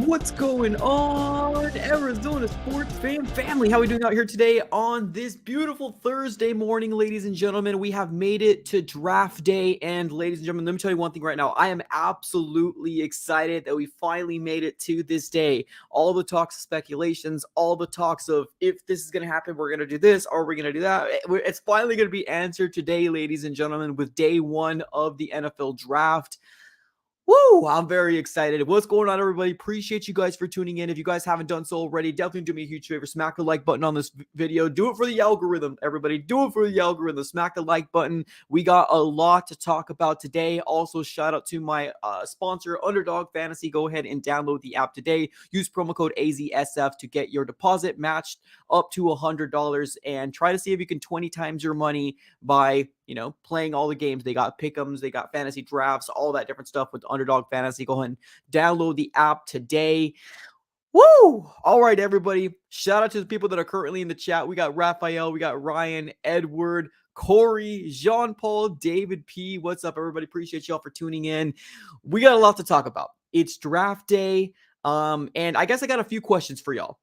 What's going on, Arizona sports family? How are we doing out here today on this beautiful Thursday morning, ladies and gentlemen? We have made it to draft day, and ladies and gentlemen, let me tell you one thing right now. I am absolutely excited that we finally made it to this day. All the talks of speculations, all the talks of if this is going to happen, we're going to do this, or we're going to do that. It's finally going to be answered today, ladies and gentlemen, with day one of the NFL draft. Woo! I'm very excited. What's going on, everybody? Appreciate you guys for tuning in. If you guys haven't done so already, definitely do me a huge favor. Smack the like button on this video. Do it for the algorithm, everybody. Do it for the algorithm. Smack the like button. We got a lot to talk about today. Also, shout out to my sponsor, Underdog Fantasy. Go ahead and download the app today. Use promo code AZSF to get your deposit matched up to $100 and try to see if you can 20 times your money by playing all the games. They got pick'ems, they got fantasy drafts, all that different stuff with Underdog Fantasy. Go ahead and download the app today. Woo! All right, everybody. Shout out to the people that are currently in the chat. We got Raphael, we got Ryan, Edward, Corey, Jean-Paul, David P. What's up, everybody? Appreciate y'all for tuning in. We got a lot to talk about. It's draft day. And I guess I got a few questions for y'all.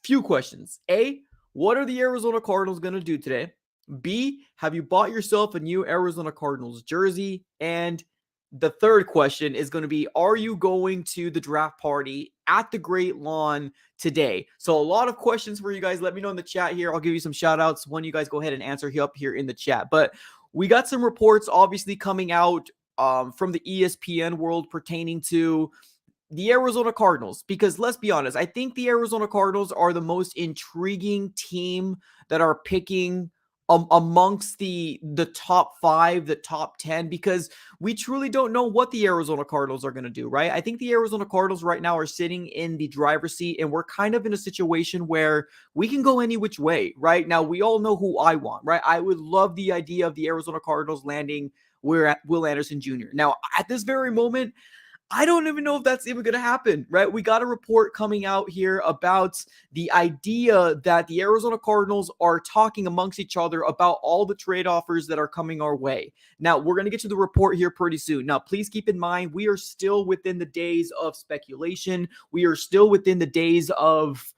Few questions. A, what are the Arizona Cardinals going to do today? B, have you bought yourself a new Arizona Cardinals jersey? And the third question is going to be, are you going to the draft party at the Great Lawn today? So a lot of questions for you guys. Let me know in the chat here. I'll give you some shout outs when you guys go ahead and answer up here in the chat. But we got some reports obviously coming out from the ESPN world pertaining to the Arizona Cardinals, because let's be honest, I think the Arizona Cardinals are the most intriguing team that are picking amongst the top 5, the top 10, because we truly don't know what the Arizona Cardinals are going to do, right? I think the Arizona Cardinals right now are sitting in the driver's seat, and we're kind of in a situation where we can go any which way, right? Now, we all know who I want, right? I would love the idea of the Arizona Cardinals landing Will Anderson Jr. Now, at this very moment, I don't even know if that's even going to happen, right? We got a report coming out here about the idea that the Arizona Cardinals are talking amongst each other about all the trade offers that are coming our way. Now, we're going to get to the report here pretty soon. Now, please keep in mind, we are still within the days of speculation. We are still within the days of,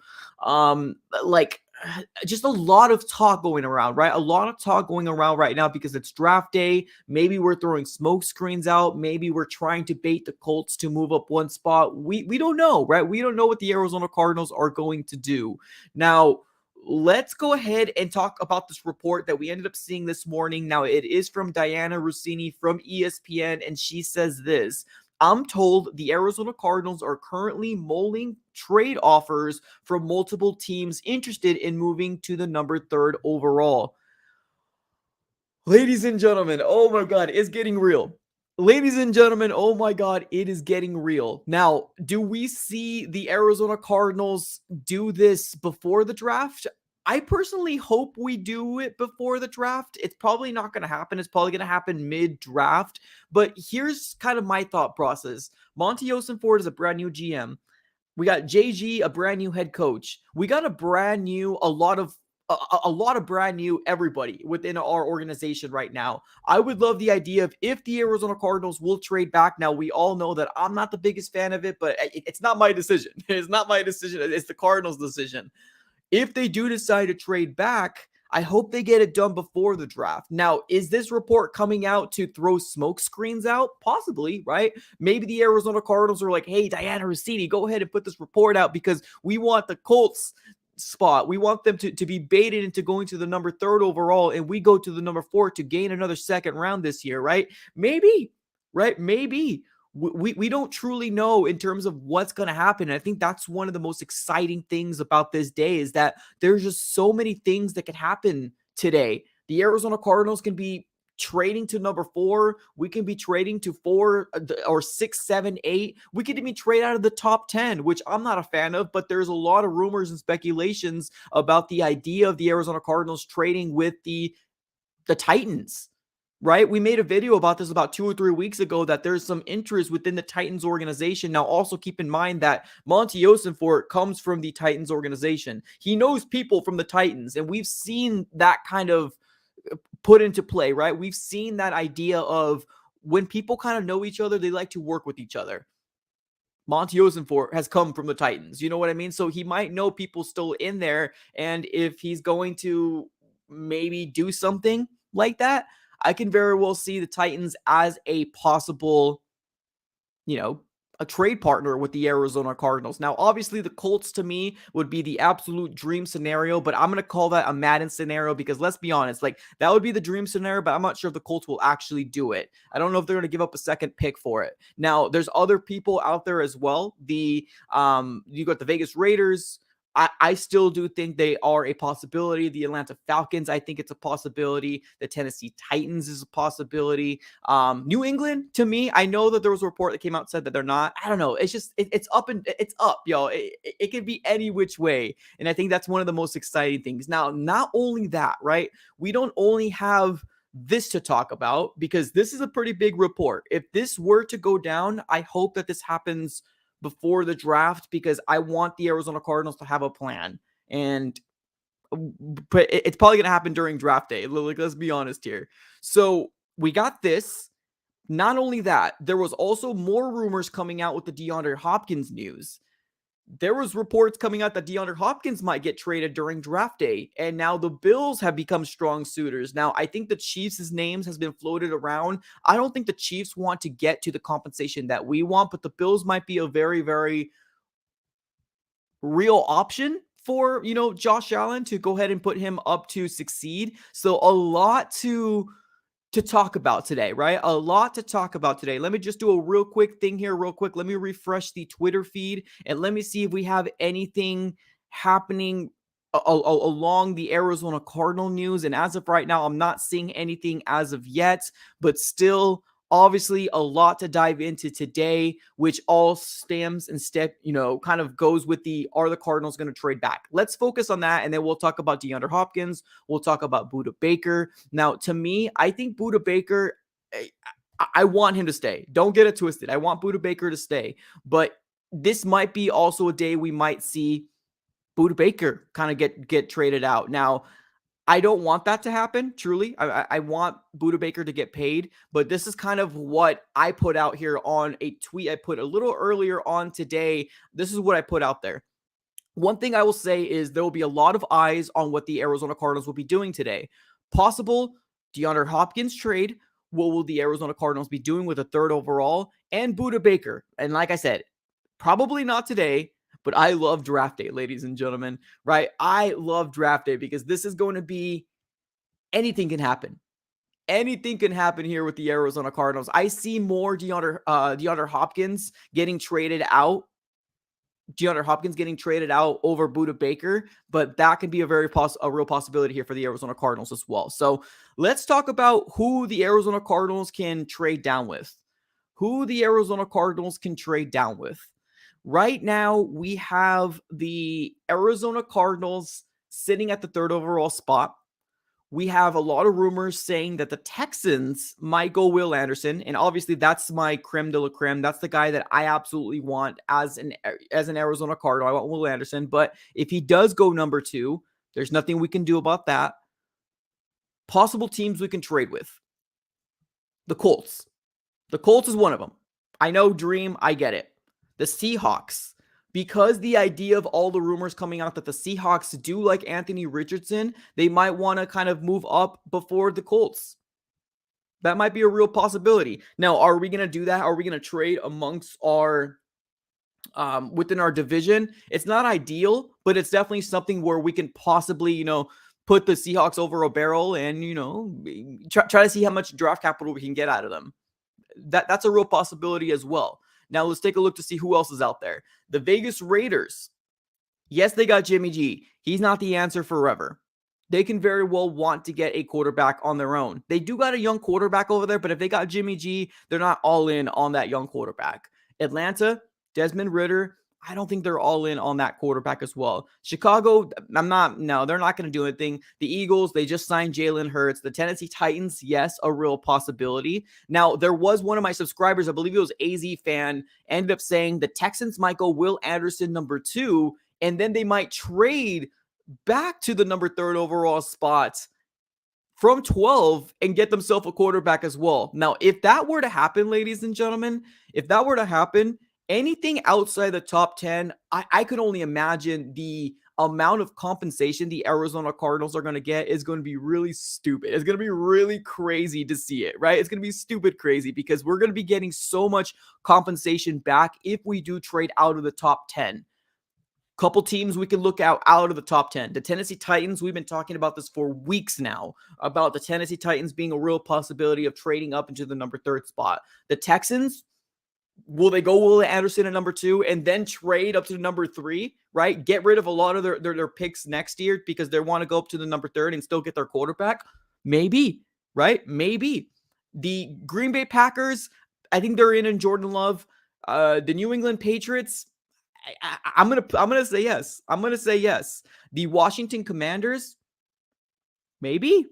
just a lot of talk going around, right? A lot of talk going around right now because it's draft day. Maybe we're throwing smoke screens out. Maybe we're trying to bait the Colts to move up one spot. We don't know, right? We don't know what the Arizona Cardinals are going to do. Now, let's go ahead and talk about this report that we ended up seeing this morning. Now, it is from Diana Rossini from ESPN, and she says this: I'm told the Arizona Cardinals are currently mulling trade offers from multiple teams interested in moving to the number 3 overall. Ladies and gentlemen, oh my God, it's getting real. Ladies and gentlemen, oh my God, it is getting real. Now, do we see the Arizona Cardinals do this before the draft? I personally hope we do it before the draft. It's probably not going to happen. It's probably going to happen mid-draft. But here's kind of my thought process. Monty Osenford is a brand new GM. We got JG, a brand new head coach. We got a lot of brand new everybody within our organization right now. I would love the idea of if the Arizona Cardinals will trade back. Now, we all know that I'm not the biggest fan of it, but it's not my decision. It's not my decision. It's the Cardinals' decision. If they do decide to trade back, I hope they get it done before the draft. Now, is this report coming out to throw smoke screens out? Possibly, right? Maybe the Arizona Cardinals are like, hey, Diana Rossini, go ahead and put this report out because we want the Colts spot. We want them to be baited into going to the number 3 overall, and we go to the number 4 to gain another second round this year, right? Maybe, right? Maybe. We don't truly know in terms of what's going to happen. And I think that's one of the most exciting things about this day is that there's just so many things that can happen today. The Arizona Cardinals can be trading to number 4. We can be trading to 4 or 6, 7, 8. We could even trade out of the top 10, which I'm not a fan of, but there's a lot of rumors and speculations about the idea of the Arizona Cardinals trading with the Titans. Right? We made a video about this about 2 or 3 weeks ago that there's some interest within the Titans organization. Now, also keep in mind that Monty Osenfort comes from the Titans organization. He knows people from the Titans, and we've seen that kind of put into play, right? We've seen that idea of when people kind of know each other, they like to work with each other. Monty Osenfort has come from the Titans. You know what I mean? So he might know people still in there. And if he's going to maybe do something like that, I can very well see the Titans as a possible, you know, a trade partner with the Arizona Cardinals. Now, obviously, the Colts to me would be the absolute dream scenario, but I'm going to call that a Madden scenario because let's be honest, like that would be the dream scenario, but I'm not sure if the Colts will actually do it. I don't know if they're going to give up a second pick for it. Now, there's other people out there as well. You got the Vegas Raiders. I still do think they are a possibility. The Atlanta Falcons, I think it's a possibility. The Tennessee Titans is a possibility. New England, to me, I know that there was a report that came out and said that they're not. I don't know. It's just it's up and it's up, yo. It can be any which way, and I think that's one of the most exciting things. Now, not only that, right? We don't only have this to talk about because this is a pretty big report. If this were to go down, I hope that this happens before the draft because I want the Arizona Cardinals to have a plan. And but it's probably going to happen during draft day. Like, let's be honest here. So we got this. Not only that, there was also more rumors coming out with the DeAndre Hopkins news. There was reports coming out that DeAndre Hopkins might get traded during draft day, and now the Bills have become strong suitors. Now, I think the Chiefs' names has been floated around. I don't think the Chiefs want to get to the compensation that we want, but the Bills might be a very, very real option for, Josh Allen to go ahead and put him up to succeed. So a lot to talk about today, right? A lot to talk about today. Let me just do a real quick thing here, real quick. Let me refresh the Twitter feed and let me see if we have anything happening along the Arizona Cardinal news. And as of right now, I'm not seeing anything as of yet, but still, obviously, a lot to dive into today, which all stems and kind of goes with are the Cardinals going to trade back? Let's focus on that, and then we'll talk about DeAndre Hopkins. We'll talk about Budda Baker. Now, to me, I think Budda Baker, I want him to stay. Don't get it twisted. I want Budda Baker to stay, but this might be also a day we might see Budda Baker kind of get traded out. Now, I don't want that to happen, truly. I want Budda Baker to get paid, but this is kind of what I put out here on a tweet I put a little earlier on today. This is what I put out there. One thing I will say is there will be a lot of eyes on what the Arizona Cardinals will be doing today. Possible DeAndre Hopkins trade. What will the Arizona Cardinals be doing with a third overall? And Budda Baker. And like I said, probably not today, but I love draft day, ladies and gentlemen, right? I love draft day because this is going to be anything can happen. Anything can happen here with the Arizona Cardinals. I see more DeAndre Hopkins getting traded out. DeAndre Hopkins getting traded out over Budda Baker, but that could be a real possibility here for the Arizona Cardinals as well. So let's talk about who the Arizona Cardinals can trade down with. Right now, we have the Arizona Cardinals sitting at the third overall spot. We have a lot of rumors saying that the Texans might go Will Anderson, and obviously that's my creme de la creme. That's the guy that I absolutely want as an Arizona Cardinal. I want Will Anderson, but if he does go number 2, there's nothing we can do about that. Possible teams we can trade with. The Colts. The Colts is one of them. I know, dream, I get it. The Seahawks, because the idea of all the rumors coming out that the Seahawks do like Anthony Richardson, they might want to kind of move up before the Colts. That might be a real possibility. Now, are we going to do that? Are we going to trade amongst our within our division? It's not ideal, but it's definitely something where we can possibly, put the Seahawks over a barrel and, try to see how much draft capital we can get out of them. That's a real possibility as well. Now, let's take a look to see who else is out there. The Vegas Raiders. Yes, they got Jimmy G. He's not the answer forever. They can very well want to get a quarterback on their own. They do got a young quarterback over there, but if they got Jimmy G, they're not all in on that young quarterback. Atlanta, Desmond Ridder. I don't think they're all in on that quarterback as well. Chicago, they're not going to do anything. The Eagles, they just signed Jalen Hurts. The Tennessee Titans, yes, a real possibility. Now, there was one of my subscribers, I believe it was AZ fan, ended up saying the Texans might go Will Anderson number 2, and then they might trade back to the number 3rd overall spot from 12 and get themselves a quarterback as well. Now, if that were to happen, ladies and gentlemen, Anything outside the top 10, I could only imagine the amount of compensation the Arizona Cardinals are going to get is going to be really stupid. It's going to be really crazy to see it, right? It's going to be stupid crazy because we're going to be getting so much compensation back if we do trade out of the top 10. Couple teams we can look out of the top 10. The Tennessee Titans, we've been talking about this for weeks now, about the Tennessee Titans being a real possibility of trading up into the number 3rd spot. The Texans, will they go Will Anderson at number 2 and then trade up to the number 3, right? Get rid of a lot of their picks next year because they want to go up to the number 3rd and still get their quarterback? Maybe, right? Maybe. The Green Bay Packers, I think they're in Jordan Love. The New England Patriots, I'm gonna say yes. I'm gonna say yes. The Washington Commanders, maybe.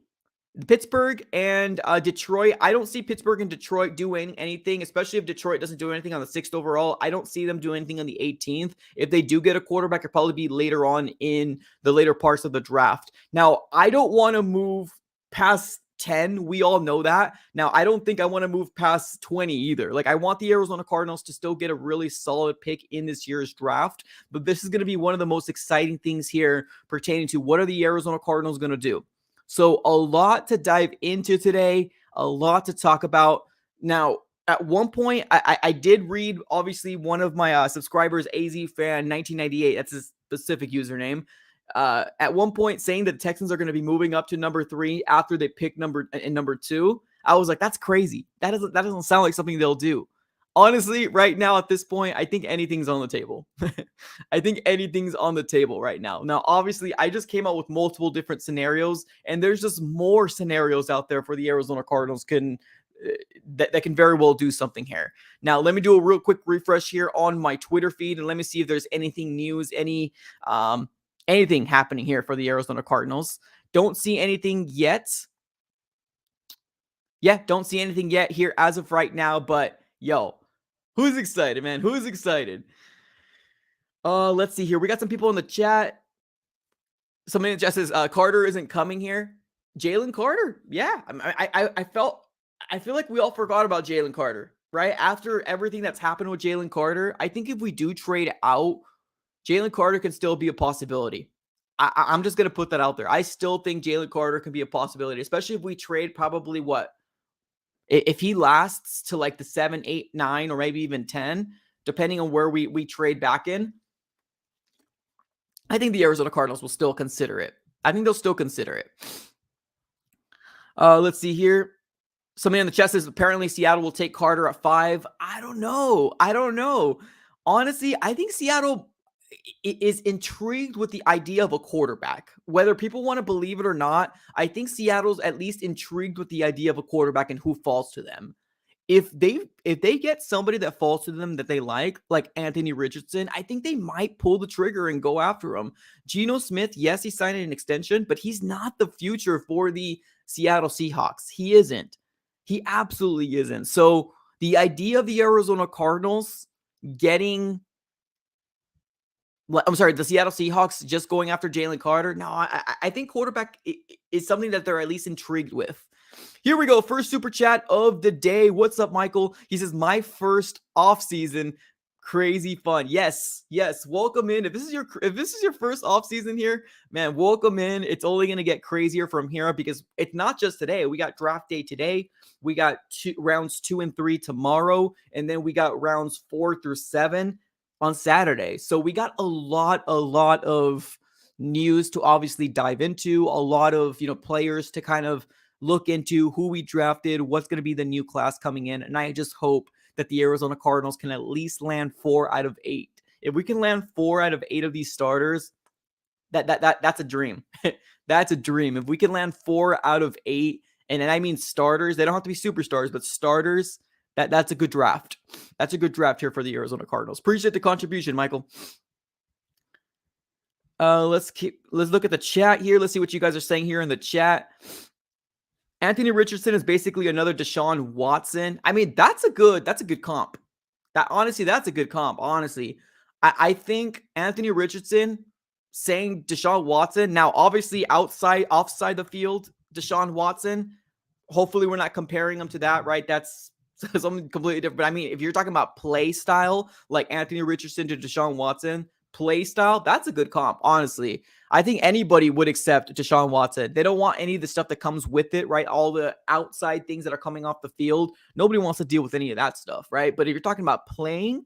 Pittsburgh and Detroit. I don't see Pittsburgh and Detroit doing anything, especially if Detroit doesn't do anything on the 6th overall. I don't see them doing anything on the 18th. If they do get a quarterback, it'll probably be later on in the later parts of the draft. Now, I don't want to move past 10. We all know that. Now, I don't think I want to move past 20 either. Like, I want the Arizona Cardinals to still get a really solid pick in this year's draft. But this is going to be one of the most exciting things here pertaining to what are the Arizona Cardinals going to do. So a lot to dive into today, a lot to talk about. Now, at one point, I did read, obviously, one of my subscribers, AZFan1998, that's his specific username, at one point saying that the Texans are going to be moving up to number 3 after they pick number 2. I was like, that's crazy. That doesn't sound like something they'll do. Honestly, right now at this point, I think anything's on the table. I think anything's on the table right now. Now, obviously, I just came out with multiple different scenarios, and there's just more scenarios out there for the Arizona Cardinals that can very well do something here. Now, let me do a real quick refresh here on my Twitter feed, and let me see if there's anything news, anything happening here for the Arizona Cardinals. Don't see anything yet. Yeah, don't see anything yet here as of right now, but yo, who's excited, man? Who's excited? Let's see here. We got some people in the chat. Somebody in the chat says Carter isn't coming here. Jalen Carter, yeah. I feel like we all forgot about Jalen Carter, right? After everything that's happened with Jalen Carter, I think if we do trade out, Jalen Carter can still be a possibility. I'm just gonna put that out there. I still think Jalen Carter can be a possibility, especially if we trade probably if he lasts to like the 7, 8, 9, or maybe even 10, depending on where we trade back in, I think the Arizona Cardinals will still consider it. I think they'll still consider it. Let's see here. Somebody in the chat says apparently Seattle will take Carter at 5. I don't know. Honestly, I think Seattle is intrigued with the idea of a quarterback. Whether people want to believe it or not, I think Seattle's at least intrigued with the idea of a quarterback and who falls to them. If they get somebody that falls to them that they like Anthony Richardson, I think they might pull the trigger and go after him. Geno Smith, yes, he signed an extension, but he's not the future for the Seattle Seahawks. He isn't. He absolutely isn't. So the idea of the Arizona Cardinals the Seattle Seahawks just going after Jalen Carter. No, I think quarterback is something that they're at least intrigued with. Here we go. First super chat of the day. What's up, Michael? He says, my first off season, crazy fun. Yes. Welcome in. If this is your first off season here, man, welcome in. It's only going to get crazier from here because it's not just today. We got draft day today. We got rounds 2 and 3 tomorrow. And then we got rounds 4 through 7 on Saturday. So we got a lot of news to obviously dive into, a lot of, players to kind of look into, who we drafted, what's going to be the new class coming in. And I just hope that the Arizona Cardinals can at least land 4 out of 8. If we can land 4 out of 8 of these starters, that's a dream. That's a dream. If we can land 4 out of 8, and I mean starters, they don't have to be superstars, but starters, that's a good draft. That's a good draft here for the Arizona Cardinals. Appreciate the contribution, Michael. Let's look at the chat here. Let's see what you guys are saying here in the chat. Anthony Richardson is basically another Deshaun Watson. I mean, that's a good comp. That's a good comp. Honestly, I think Anthony Richardson saying Deshaun Watson. Now, obviously, offside the field, Deshaun Watson. Hopefully, we're not comparing him to that, right? That's something completely different. But I mean, if you're talking about play style, like Anthony Richardson to Deshaun Watson, play style, that's a good comp, honestly. I think anybody would accept Deshaun Watson. They don't want any of the stuff that comes with it, right? All the outside things that are coming off the field. Nobody wants to deal with any of that stuff, right? But if you're talking about playing,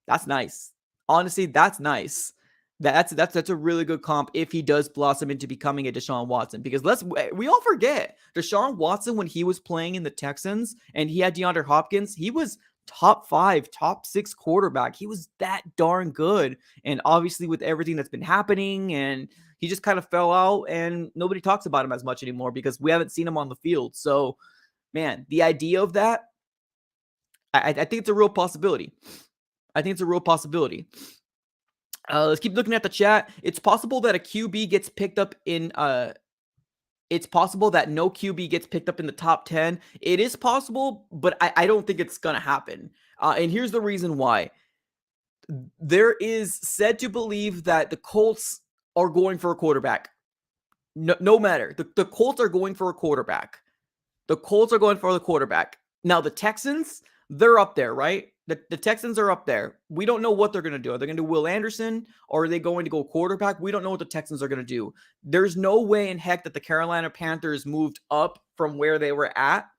that's nice. Honestly, that's nice. That's a really good comp if he does blossom into becoming a Deshaun Watson. Because we all forget Deshaun Watson, when he was playing in the Texans and he had DeAndre Hopkins, he was top 5, top 6 quarterback. He was that darn good. And obviously with everything that's been happening, and he just kind of fell out and nobody talks about him as much anymore because we haven't seen him on the field. So, man, the idea of that, I think it's a real possibility. I think it's a real possibility. Let's keep looking at the chat. It's possible that a QB gets picked up in it's possible that no QB gets picked up in the top 10. It is possible, but I don't think it's going to happen. And here's the reason why. There is said to believe that the Colts are going for a quarterback. No matter. The Colts are going for a quarterback. The Colts are going for the quarterback. Now, the Texans, they're up there, right? The Texans are up there. We don't know what they're going to do. Are they going to do Will Anderson, or are they going to go quarterback? We don't know what the Texans are going to do. There's no way in heck that the Carolina Panthers moved up from where they were at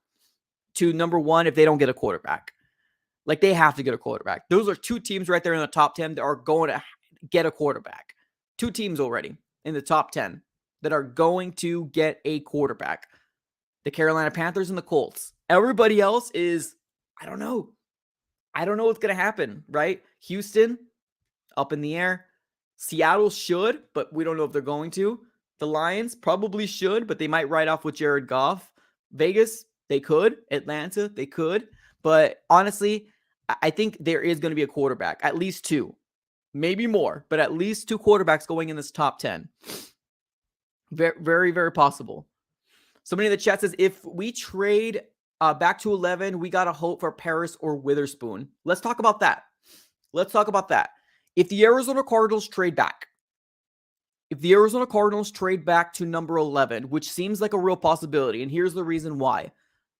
to number 1 if they don't get a quarterback. Like, they have to get a quarterback. Those are 2 teams right there in the top 10 that are going to get a quarterback. 2 teams already in the top 10 that are going to get a quarterback. The Carolina Panthers and the Colts. Everybody else is, I don't know. I don't know what's going to happen, right? Houston, up in the air. Seattle should, but we don't know if they're going to. The Lions probably should, but they might ride off with Jared Goff. Vegas, they could. Atlanta, they could. But honestly, I think there is going to be a quarterback. At least 2. Maybe more, but at least 2 quarterbacks going in this top 10. Very, very, very possible. Somebody in the chat says, if we trade back to 11, we got to hope for Paris or Witherspoon. Let's talk about that. If the Arizona Cardinals trade back, to number 11, which seems like a real possibility, and here's the reason why.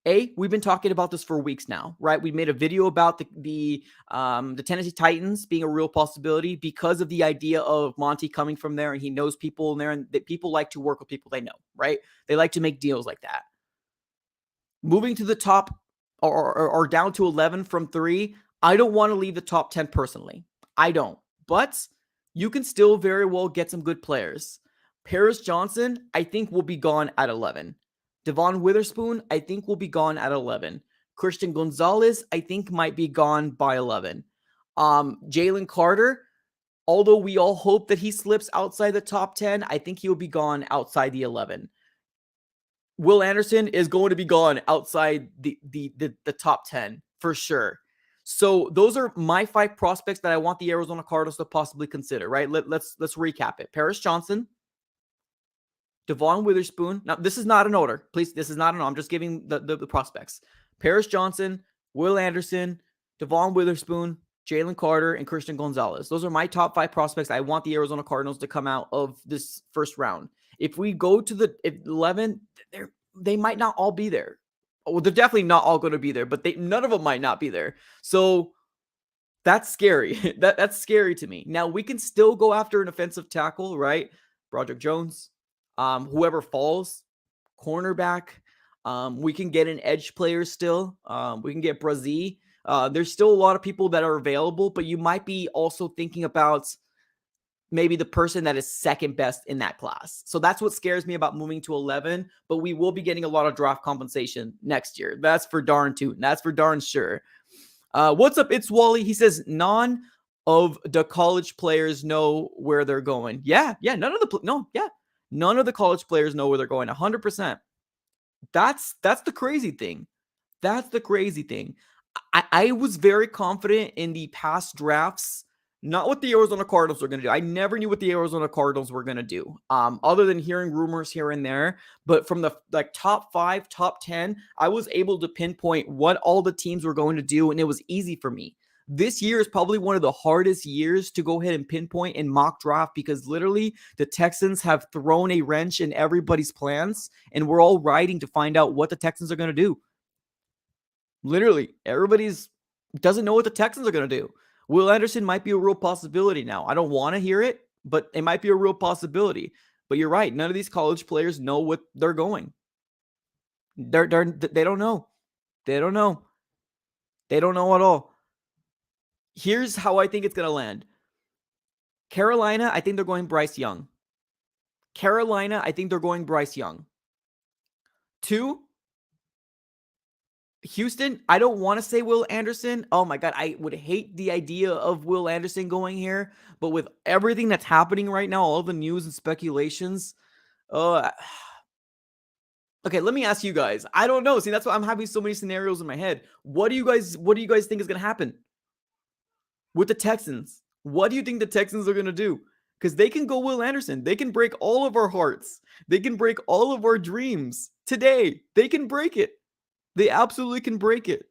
We've been talking about this for weeks now, right? We made a video about the Tennessee Titans being a real possibility because of the idea of Monty coming from there, and he knows people in there, and that people like to work with people they know, right? They like to make deals like that. Moving to the top or down to 11 from 3, I don't want to leave the top 10 personally. I don't. But you can still very well get some good players. Paris Johnson, I think, will be gone at 11. Devon Witherspoon, I think, will be gone at 11. Christian Gonzalez, I think, might be gone by 11. Jalen Carter, although we all hope that he slips outside the top 10, I think he'll be gone outside the 11. Will Anderson is going to be gone outside the top 10 for sure. So those are my 5 prospects that I want the Arizona Cardinals to possibly consider, right? Let's recap it. Paris Johnson, Devon Witherspoon. Now, this is not an order. Please, this is not an order. I'm just giving the prospects. Paris Johnson, Will Anderson, Devon Witherspoon, Jalen Carter, and Christian Gonzalez. Those are my top 5 prospects I want the Arizona Cardinals to come out of this first round. If we go to the 11, they might not all be there. Well, they're definitely not all going to be there, but none of them might not be there. So that's scary. That's scary to me. Now, we can still go after an offensive tackle, right? Broderick Jones, whoever falls, cornerback. We can get an edge player still. We can get Brazil. There's still a lot of people that are available, but you might be also thinking about maybe the person that is second best in that class. So that's what scares me about moving to 11, but we will be getting a lot of draft compensation next year. That's for darn tootin'. That's for darn sure. What's up? It's Wally. He says, none of the college players know where they're going. Yeah. None of the college players know where they're going. 100%. That's the crazy thing. I was very confident in the past drafts. Not what the Arizona Cardinals are going to do. I never knew what the Arizona Cardinals were going to do, other than hearing rumors here and there. But from the top 5, top 10, I was able to pinpoint what all the teams were going to do, and it was easy for me. This year is probably one of the hardest years to go ahead and pinpoint in mock draft because literally the Texans have thrown a wrench in everybody's plans, and we're all riding to find out what the Texans are going to do. Literally, everybody's doesn't know what the Texans are going to do. Will Anderson might be a real possibility now. I don't want to hear it, but it might be a real possibility. But you're right. None of these college players know what they're going. They don't know. They don't know. They don't know at all. Here's how I think it's going to land. Carolina, I think they're going Bryce Young. Carolina, I think they're going Bryce Young. 2, Houston, I don't want to say Will Anderson. Oh my God, I would hate the idea of Will Anderson going here. But with everything that's happening right now, all the news and speculations, okay, let me ask you guys. I don't know. See, that's why I'm having so many scenarios in my head. What do you guys think is going to happen with the Texans? What do you think the Texans are going to do? Because they can go Will Anderson. They can break all of our hearts. They can break all of our dreams today. They can break it. They absolutely can break it.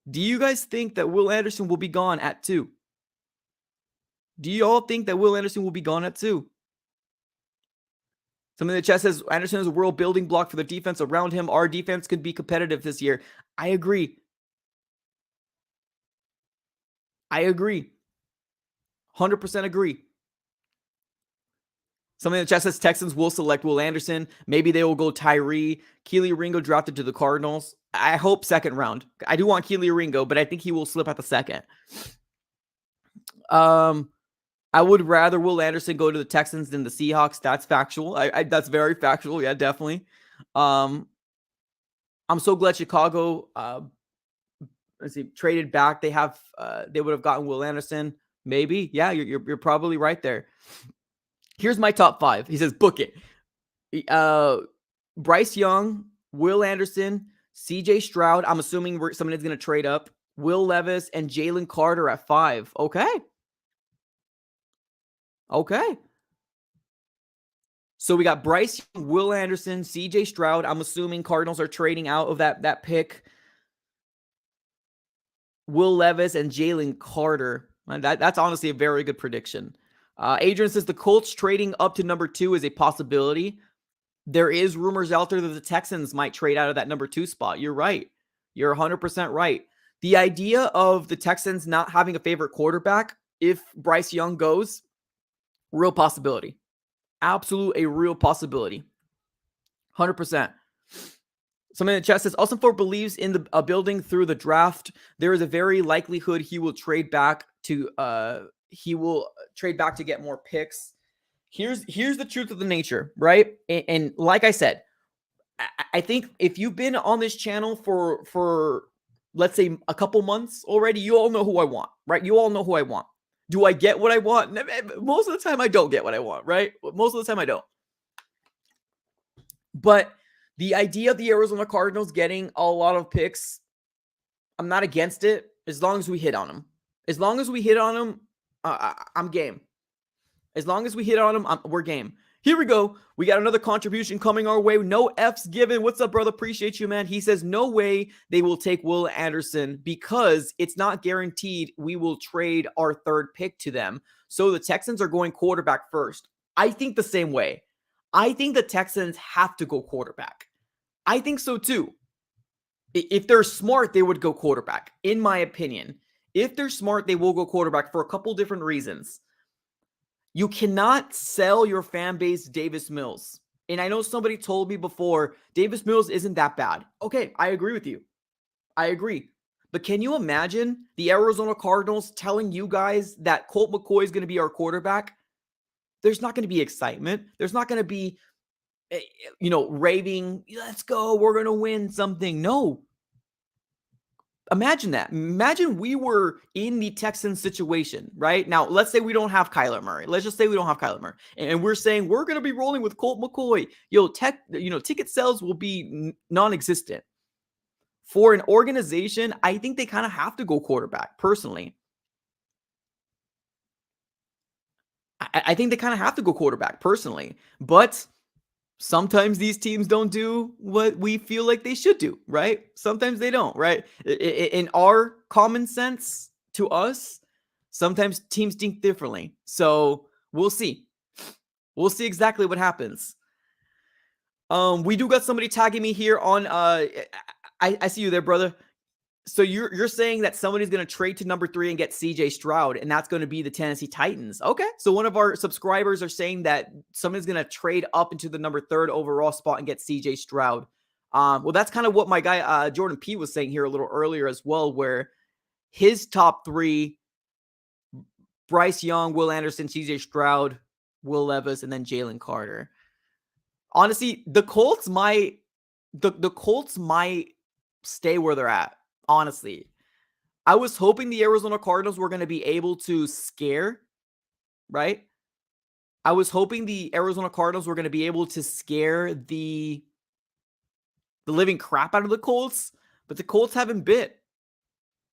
Do you guys think that Will Anderson will be gone at 2? Do you all think that Will Anderson will be gone at 2? Something in the chat says Anderson is a real building block for the defense around him. Our defense could be competitive this year. I agree. 100% agree. Something in the chat says Texans will select Will Anderson. Maybe they will go Tyree. Keely Ringo drafted to the Cardinals. I hope second round. I do want Keely Ringo, but I think he will slip at the second. I would rather Will Anderson go to the Texans than the Seahawks. That's factual. That's very factual. Yeah, definitely. I'm so glad Chicago traded back. They would have gotten Will Anderson. Maybe. Yeah, you're probably right there. Here's my top 5. He says, book it. Bryce Young, Will Anderson, CJ Stroud. I'm assuming somebody's going to trade up. Will Levis and Jalen Carter at 5. Okay. So we got Bryce Young, Will Anderson, CJ Stroud. I'm assuming Cardinals are trading out of that pick. Will Levis and Jalen Carter. That's honestly a very good prediction. Adrian says the Colts trading up to number 2 is a possibility. There is rumors out there that the Texans might trade out of that number 2 spot. You're right. You're 100% right. The idea of the Texans not having a favorite quarterback, if Bryce Young goes, real possibility. Absolute a real possibility. 100%. Somebody in the chat says, Austin believes in a building through the draft. There is a very likelihood he will trade back to get more picks. Here's the truth of the nature, right? And like I said, I think if you've been on this channel for let's say a couple months already, you all know who I want, right? You all know who I want. Do I get what I want? Most of the time I don't get what I want, right? Most of the time I don't. But the idea of the Arizona Cardinals getting a lot of picks, I'm not against it as long as we hit on them. As long as we hit on them, I'm game. As long as we hit on them, we're game. Here we go. We got another contribution coming our way. No F's given. What's up, brother? Appreciate you, man. He says, no way they will take Will Anderson because it's not guaranteed we will trade our 3rd pick to them. So the Texans are going quarterback first. I think the same way. I think the Texans have to go quarterback. I think so too. If they're smart, they would go quarterback, in my opinion. If they're smart, they will go quarterback for a couple different reasons. You cannot sell your fan base Davis Mills. And I know somebody told me before, Davis Mills isn't that bad. Okay, I agree with you. I agree. But can you imagine the Arizona Cardinals telling you guys that Colt McCoy is going to be our quarterback? There's not going to be excitement. There's not going to be, raving, let's go, we're going to win something. No. Imagine that. Imagine we were in the Texans situation, right? Now, let's say we don't have Kyler Murray. Let's just say we don't have Kyler Murray. And we're saying we're going to be rolling with Colt McCoy. Ticket sales will be non-existent. For an organization, I think they kind of have to go quarterback, personally. I think they kind of have to go quarterback, personally. But sometimes these teams don't do what we feel like they should do, right? Sometimes they don't, right? In our common sense, to us, sometimes teams think differently. So we'll see. We'll see exactly what happens. We do got somebody tagging me here on, I see you there, brother. So you're saying that somebody's going to trade to number 3 and get CJ Stroud, and that's going to be the Tennessee Titans. Okay. So one of our subscribers are saying that somebody's going to trade up into the number 3rd overall spot and get CJ Stroud. Well, that's kind of what my guy Jordan P was saying here a little earlier as well, where his top 3: Bryce Young, Will Anderson, CJ Stroud, Will Levis, and then Jalen Carter. Honestly, the Colts might stay where they're at. Honestly, I was hoping the Arizona Cardinals were going to be able to scare, right? I was hoping the Arizona Cardinals were going to be able to scare the living crap out of the Colts, but the Colts haven't bit.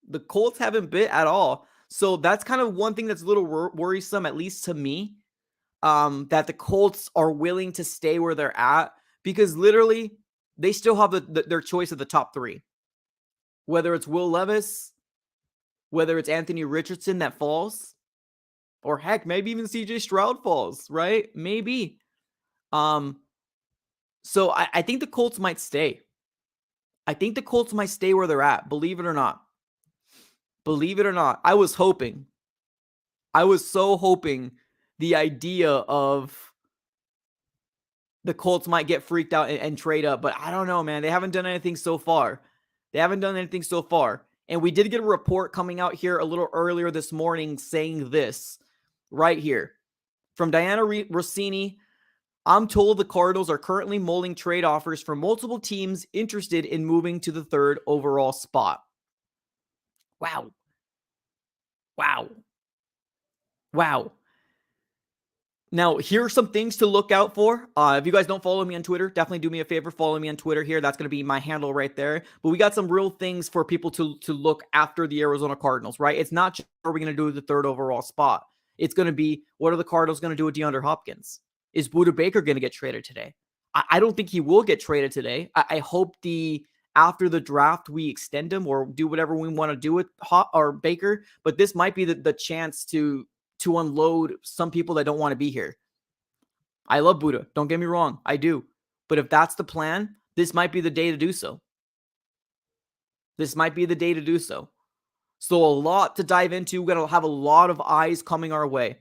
The Colts haven't bit at all. So that's kind of one thing that's a little worrisome, at least to me, that the Colts are willing to stay where they're at, because literally they still have their choice of the top 3. Whether it's Will Levis, whether it's Anthony Richardson that falls, or heck, maybe even CJ Stroud falls, right? Maybe. So I think the Colts might stay. I think the Colts might stay where they're at, believe it or not. Believe it or not. I was so hoping the idea of the Colts might get freaked out and trade up, but I don't know, man. They haven't done anything so far. And we did get a report coming out here a little earlier this morning saying this right here from Diana Rossini. I'm told the Cardinals are currently mulling trade offers from multiple teams interested in moving to the 3rd overall spot. Wow. Now, here are some things to look out for. If you guys don't follow me on Twitter, definitely do me a favor. Follow me on Twitter here. That's going to be my handle right there. But we got some real things for people to look after the Arizona Cardinals, right? It's not just what are we going to do with the 3rd overall spot. It's going to be, what are the Cardinals going to do with DeAndre Hopkins? Is Budda Baker going to get traded today? I don't think he will get traded today. I hope after the draft we extend him or do whatever we want to do with Baker. But this might be the chance to unload some people that don't want to be here. I love Budda. Don't get me wrong. I do. But if that's the plan, this might be the day to do so. So a lot to dive into. We're going to have a lot of eyes coming our way.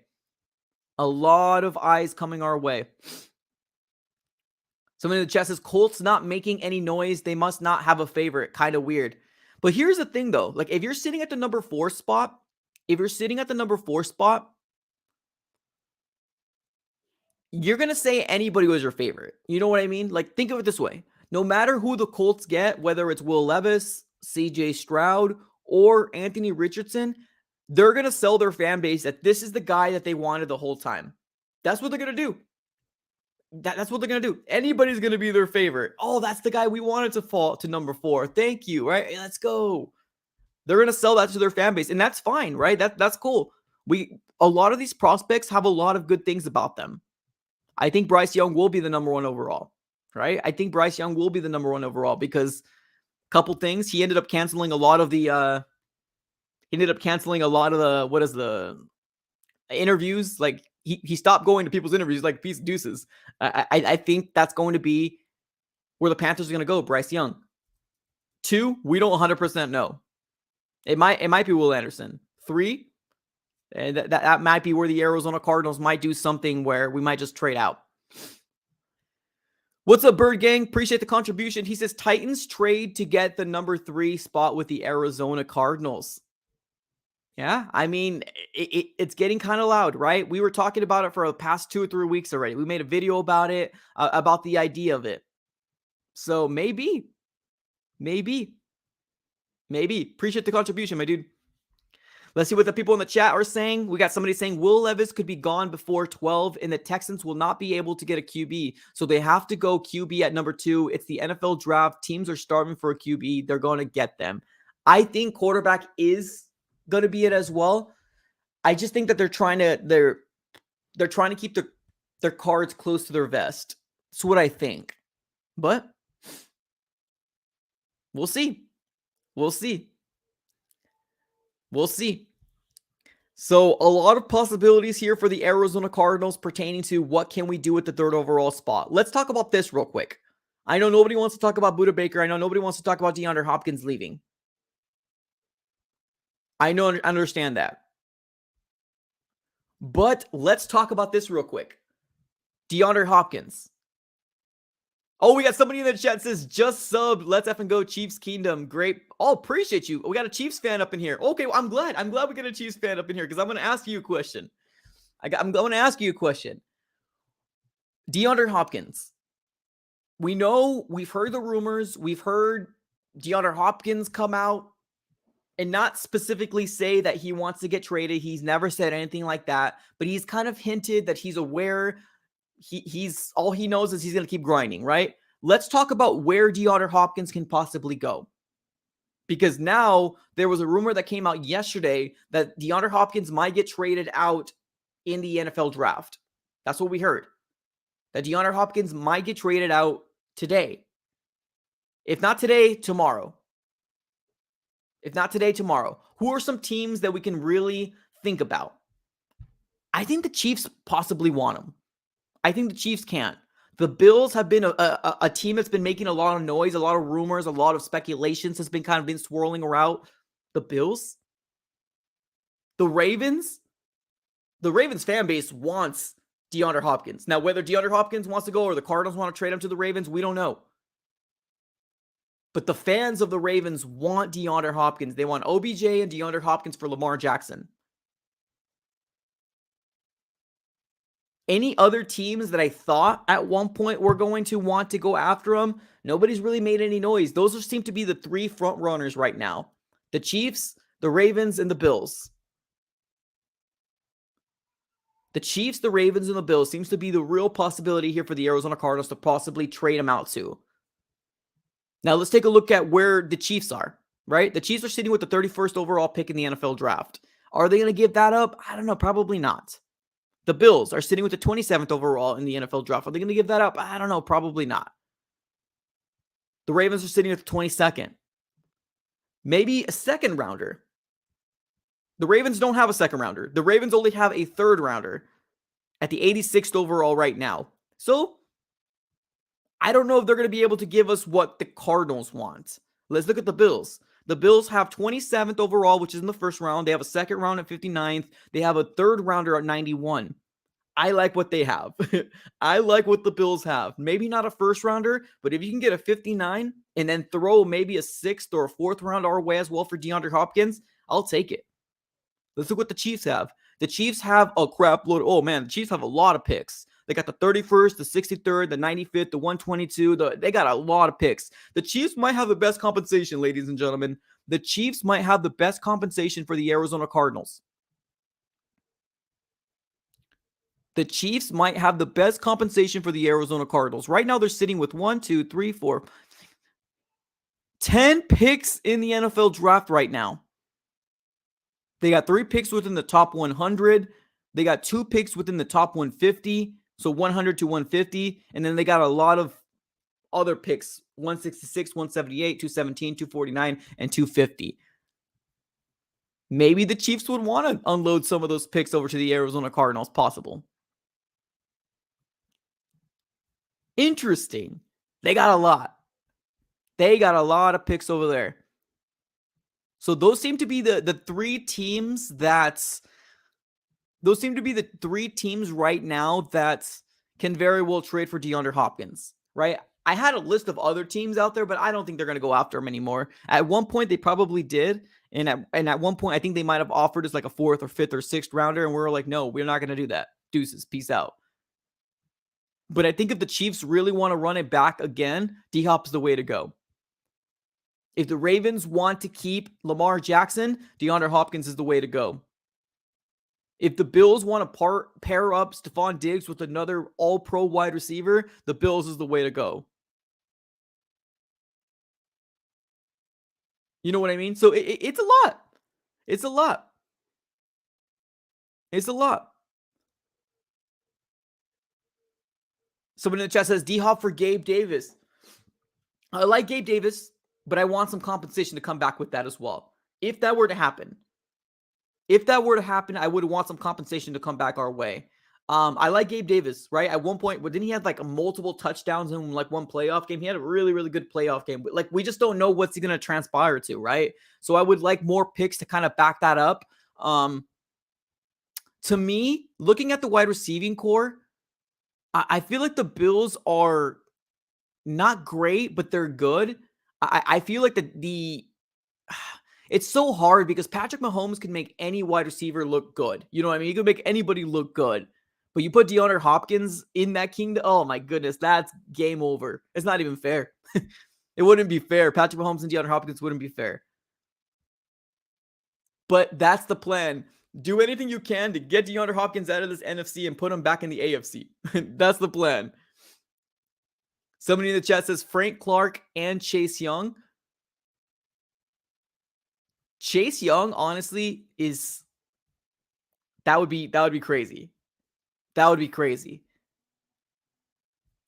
Somebody in the chat says, Colts not making any noise. They must not have a favorite. Kind of weird. But here's the thing, though. Like, if you're sitting at the number 4 spot, you're going to say anybody was your favorite. You know what I mean? Like, think of it this way. No matter who the Colts get, whether it's Will Levis, CJ Stroud, or Anthony Richardson, they're going to sell their fan base that this is the guy that they wanted the whole time. That's what they're going to do. That's what they're going to do. Anybody's going to be their favorite. Oh, that's the guy we wanted to fall to number 4. Thank you, right? Hey, let's go. They're going to sell that to their fan base, and that's fine, right? That's cool. A lot of these prospects have a lot of good things about them. I think Bryce Young will be the number 1 overall, right? Because a couple things. He ended up canceling a lot of the interviews. Like, he stopped going to people's interviews like piece of deuces. I think that's going to be where the Panthers are going to go. Bryce Young. 2, we don't 100% know. It might be Will Anderson. 3, and that might be where the Arizona Cardinals might do something where we might just trade out. What's up, Bird Gang? Appreciate the contribution. He says Titans trade to get the number 3 spot with the Arizona Cardinals. Yeah, I mean, it's getting kind of loud, right? We were talking about it for the past 2 or 3 weeks already. We made a video about it, about the idea of it. So maybe. Appreciate the contribution, my dude. Let's see what the people in the chat are saying. We got somebody saying Will Levis could be gone before 12, and the Texans will not be able to get a QB. So they have to go QB at number 2. It's the NFL draft. Teams are starving for a QB. They're going to get them. I think quarterback is going to be it as well. I just think that they're trying to keep their cards close to their vest. That's what I think. But we'll see. So a lot of possibilities here for the Arizona Cardinals pertaining to what can we do with the 3rd overall spot. Let's talk about this real quick. I know nobody wants to talk about Budda Baker. I know nobody wants to talk about DeAndre Hopkins leaving. I know, I understand that. But let's talk about this real quick. DeAndre Hopkins. Oh, we got somebody in the chat that says, just subbed. Let's effing go Chiefs Kingdom. Great. Oh, appreciate you. We got a Chiefs fan up in here. Okay, well, I'm glad. I'm glad we got a Chiefs fan up in here because I'm going to ask you a question. I'm going to ask you a question. DeAndre Hopkins. We know, we've heard the rumors. We've heard DeAndre Hopkins come out and not specifically say that he wants to get traded. He's never said anything like that, but he's kind of hinted that he's aware. He's all he knows is he's going to keep grinding, right? Let's talk about where DeAndre Hopkins can possibly go. Because now there was a rumor that came out yesterday that DeAndre Hopkins might get traded out in the NFL draft. That's what we heard. That DeAndre Hopkins might get traded out today. If not today, tomorrow. If not today, tomorrow. Who are some teams that we can really think about? I think the Chiefs possibly want him. I think the Chiefs can't. The Bills have been a team that's been making a lot of noise, a lot of rumors, a lot of speculations has been kind of been swirling around. The Bills? The Ravens fan base wants DeAndre Hopkins. Now, whether DeAndre Hopkins wants to go or the Cardinals want to trade him to the Ravens, we don't know. But the fans of the Ravens want DeAndre Hopkins. They want OBJ and DeAndre Hopkins for Lamar Jackson. Any other teams that I thought at one point were going to want to go after him, nobody's really made any noise. Those seem to be the three front runners right now. The Chiefs, the Ravens, and the Bills. The Chiefs, the Ravens, and the Bills seems to be the real possibility here for the Arizona Cardinals to possibly trade him out to. Now, let's take a look at where the Chiefs are, right? The Chiefs are sitting with the 31st overall pick in the NFL draft. Are they going to give that up? I don't know. Probably not. The Bills are sitting with the 27th overall in the NFL draft. Are they going to give that up? I don't know. Probably not. The Ravens are sitting at the 22nd. Maybe a second rounder. The Ravens don't have a second rounder. The Ravens only have a third rounder at the 86th overall right now. So, I don't know if they're going to be able to give us what the Cardinals want. Let's look at the Bills. The Bills have 27th overall, which is in the first round. They have a second round at 59th. They have a third rounder at 91. I like what they have. I like what the Bills have. Maybe not a first rounder, but if you can get a 59 and then throw maybe a sixth or a fourth round our way as well for DeAndre Hopkins, I'll take it. Let's look what the Chiefs have. The Chiefs have a crap load. Oh, man, the Chiefs have a lot of picks. They got the 31st, the 63rd, the 95th, the 122. They got a lot of picks. The Chiefs might have the best compensation, ladies and gentlemen. The Chiefs might have the best compensation for the Arizona Cardinals. The Chiefs might have the best compensation for the Arizona Cardinals. Right now, they're sitting with 10 picks in the NFL draft right now. They got 3 picks within the top 100. They got 2 picks within the top 150. So 100 to 150. And then they got a lot of other picks. 166, 178, 217, 249, and 250. Maybe the Chiefs would want to unload some of those picks over to the Arizona Cardinals. Possible. Interesting. They got a lot. They got a lot of picks over there. So those seem to be the 3 teams that's... Those seem to be the 3 teams right now that can very well trade for DeAndre Hopkins, right? I had a list of other teams out there, but I don't think they're going to go after him anymore. At one point, they probably did. And at one point, I think they might have offered us like a 4th or 5th or 6th rounder. And we were like, no, we're not going to do that. Deuces. Peace out. But I think if the Chiefs really want to run it back again, D-Hop's the way to go. If the Ravens want to keep Lamar Jackson, DeAndre Hopkins is the way to go. If the Bills want to pair up Stephon Diggs with another all-pro wide receiver, the Bills is the way to go. You know what I mean? So it's a lot. It's a lot. It's a lot. Someone in the chat says, D-Hop for Gabe Davis. I like Gabe Davis, but I want some compensation to come back with that as well. If that were to happen, I would want some compensation to come back our way. I like Gabe Davis, right? At one point, but didn't he have like multiple touchdowns in like one playoff game? He had a really, really good playoff game. But like, we just don't know what's he going to transpire to, right? So I would like more picks to kind of back that up. To me, looking at the wide receiving core, I feel like the Bills are not great, but they're good. I feel like the it's so hard because Patrick Mahomes can make any wide receiver look good. You know what I mean? He can make anybody look good. But you put DeAndre Hopkins in that kingdom, oh my goodness, that's game over. It's not even fair. It wouldn't be fair. Patrick Mahomes and DeAndre Hopkins wouldn't be fair. But that's the plan. Do anything you can to get DeAndre Hopkins out of this NFC and put him back in the AFC. That's the plan. Somebody in the chat says Frank Clark and Chase Young. Chase Young, honestly, that would be crazy. That would be crazy.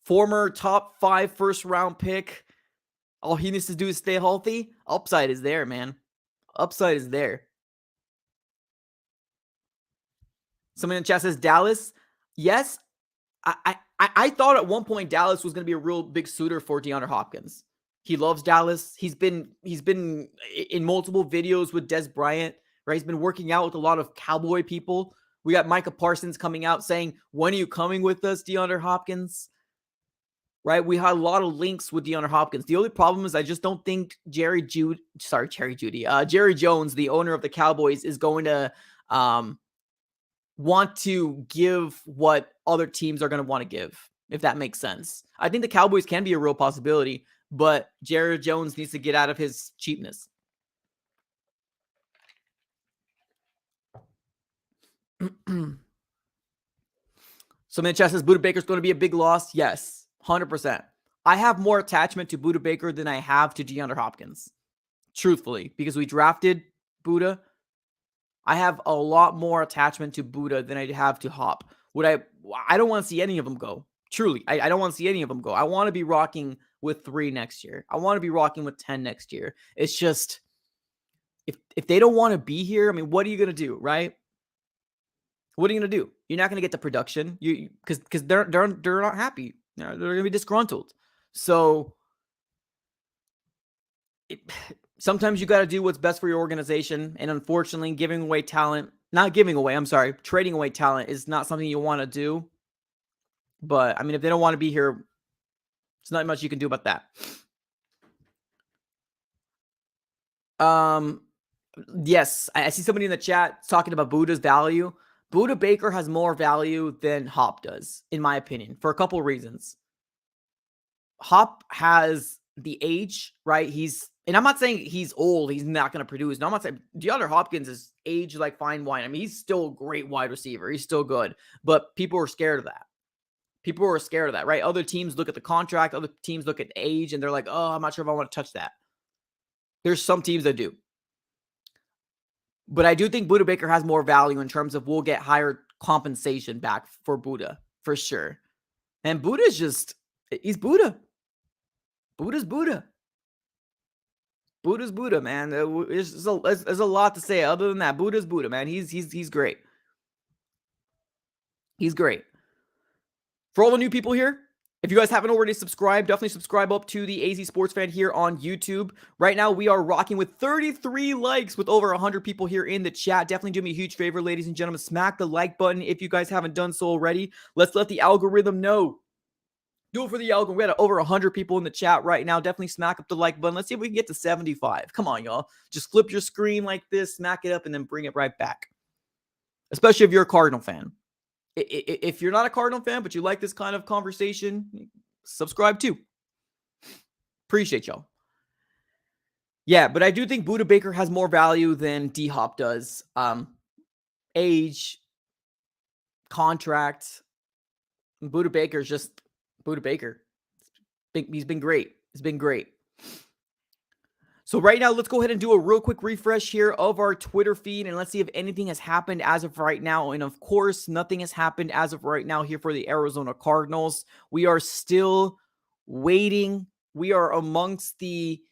Former top 5 first round pick. All he needs to do is stay healthy. Upside is there, man. Upside is there. Somebody in the chat says Dallas. Yes, I thought at one point Dallas was going to be a real big suitor for DeAndre Hopkins. He loves Dallas. He's been in multiple videos with Des Bryant, right? He's been working out with a lot of Cowboy people. We got Micah Parsons coming out saying, "When are you coming with us, DeAndre Hopkins?" Right? We had a lot of links with DeAndre Hopkins. The only problem is I just don't think Jerry Jones, the owner of the Cowboys, is going to want to give what other teams are going to want to give, if that makes sense. I think the Cowboys can be a real possibility, but Jerry Jones needs to get out of his cheapness. So Manchester says Budda Baker's going to be a big loss. Yes, 100%. I have more attachment to Budda Baker than I have to DeAndre Hopkins, truthfully, because we drafted Budda. I have a lot more attachment to Budda than I have to Hop. I don't want to see any of them go. Truly, I don't want to see any of them go. I want to be rocking with 3 next year. I want to be rocking with 10 next year. It's just, if they don't want to be here, I mean, what are you going to do, right? What are you going to do? You're not going to get the production because they're not happy. They're going to be disgruntled. So sometimes you got to do what's best for your organization. And unfortunately, trading away talent is not something you want to do. But I mean, if they don't want to be here, there's not much you can do about that. Yes, I see somebody in the chat talking about Budda's value. Budda Baker has more value than Hop does, in my opinion, for a couple of reasons. Hop has the age, right? And I'm not saying he's old, he's not going to produce. No, I'm not saying DeAndre Hopkins is aged like fine wine. I mean, he's still a great wide receiver. He's still good. But people are scared of that. People are scared of that, right? Other teams look at the contract. Other teams look at age, and they're like, oh, I'm not sure if I want to touch that. There's some teams that do. But I do think Budda Baker has more value in terms of we'll get higher compensation back for Budda, for sure. And Budda's he's Budda. Budda's Budda. Budda's Budda, man. There's a lot to say. Other than that, Budda's Budda, man. He's great. He's great. For all the new people here, if you guys haven't already subscribed, definitely subscribe up to the AZ Sports Fan here on YouTube. Right now, we are rocking with 33 likes with over 100 people here in the chat. Definitely do me a huge favor, ladies and gentlemen. Smack the like button if you guys haven't done so already. Let's let the algorithm know. Do it for the algorithm. We got over 100 people in the chat right now. Definitely smack up the like button. Let's see if we can get to 75. Come on, y'all. Just flip your screen like this, smack it up, and then bring it right back. Especially if you're a Cardinal fan. If you're not a Cardinal fan, but you like this kind of conversation, subscribe too. Appreciate y'all. Yeah, but I do think Budda Baker has more value than D-Hop does. Age, contract. Budda Baker's just Budda Baker. He's been great. He's been great. So right now, let's go ahead and do a real quick refresh here of our Twitter feed, and let's see if anything has happened as of right now. And of course, nothing has happened as of right now here for the Arizona Cardinals. We are still waiting. We are amongst the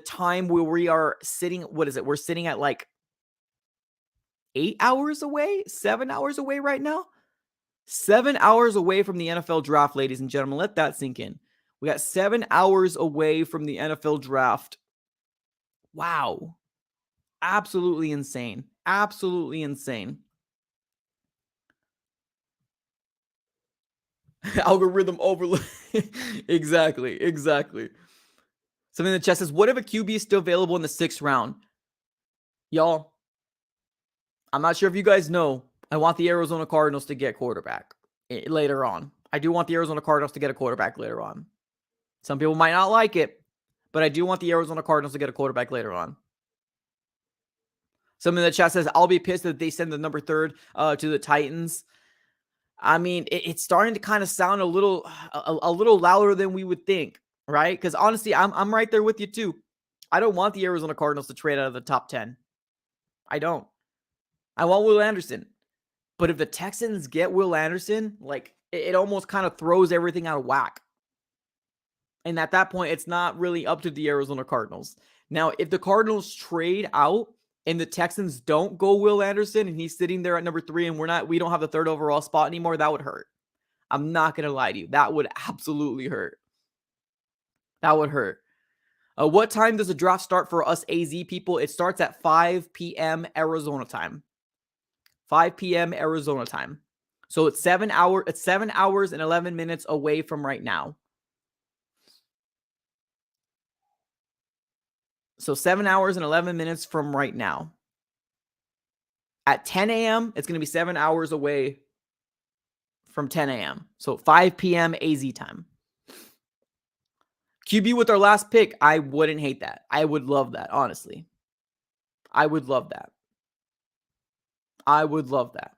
time where we are sitting. What is it? We're sitting at like 8 hours away, 7 hours away right now. 7 hours away from the NFL draft, ladies and gentlemen. Let that sink in. We got 7 hours away from the NFL draft. Wow. Absolutely insane. Absolutely insane. Algorithm overload. Exactly. Something in the chat says, what if a QB is still available in the 6th round? Y'all, I'm not sure if you guys know, I want the Arizona Cardinals to get quarterback later on. I do want the Arizona Cardinals to get a quarterback later on. Some people might not like it, but I do want the Arizona Cardinals to get a quarterback later on. Something in the chat says, I'll be pissed if they send the number 3 to the Titans. I mean, it's starting to kind of sound a little louder than we would think, right? Because honestly, I'm right there with you too. I don't want the Arizona Cardinals to trade out of the top 10. I don't. I want Will Anderson. But if the Texans get Will Anderson, like it almost kind of throws everything out of whack. And at that point, it's not really up to the Arizona Cardinals. Now, if the Cardinals trade out and the Texans don't go Will Anderson and he's sitting there at number 3 and we don't have the 3rd overall spot anymore, that would hurt. I'm not going to lie to you. That would absolutely hurt. That would hurt. What time does the draft start for us AZ people? It starts at 5 p.m. Arizona time. 5 p.m. Arizona time. So it's 7 hours and 11 minutes away from right now. So 7 hours and 11 minutes from right now. At 10 a.m., it's going to be 7 hours away from 10 a.m. So 5 p.m. AZ time. QB with our last pick, I wouldn't hate that. I would love that, honestly. I would love that. I would love that.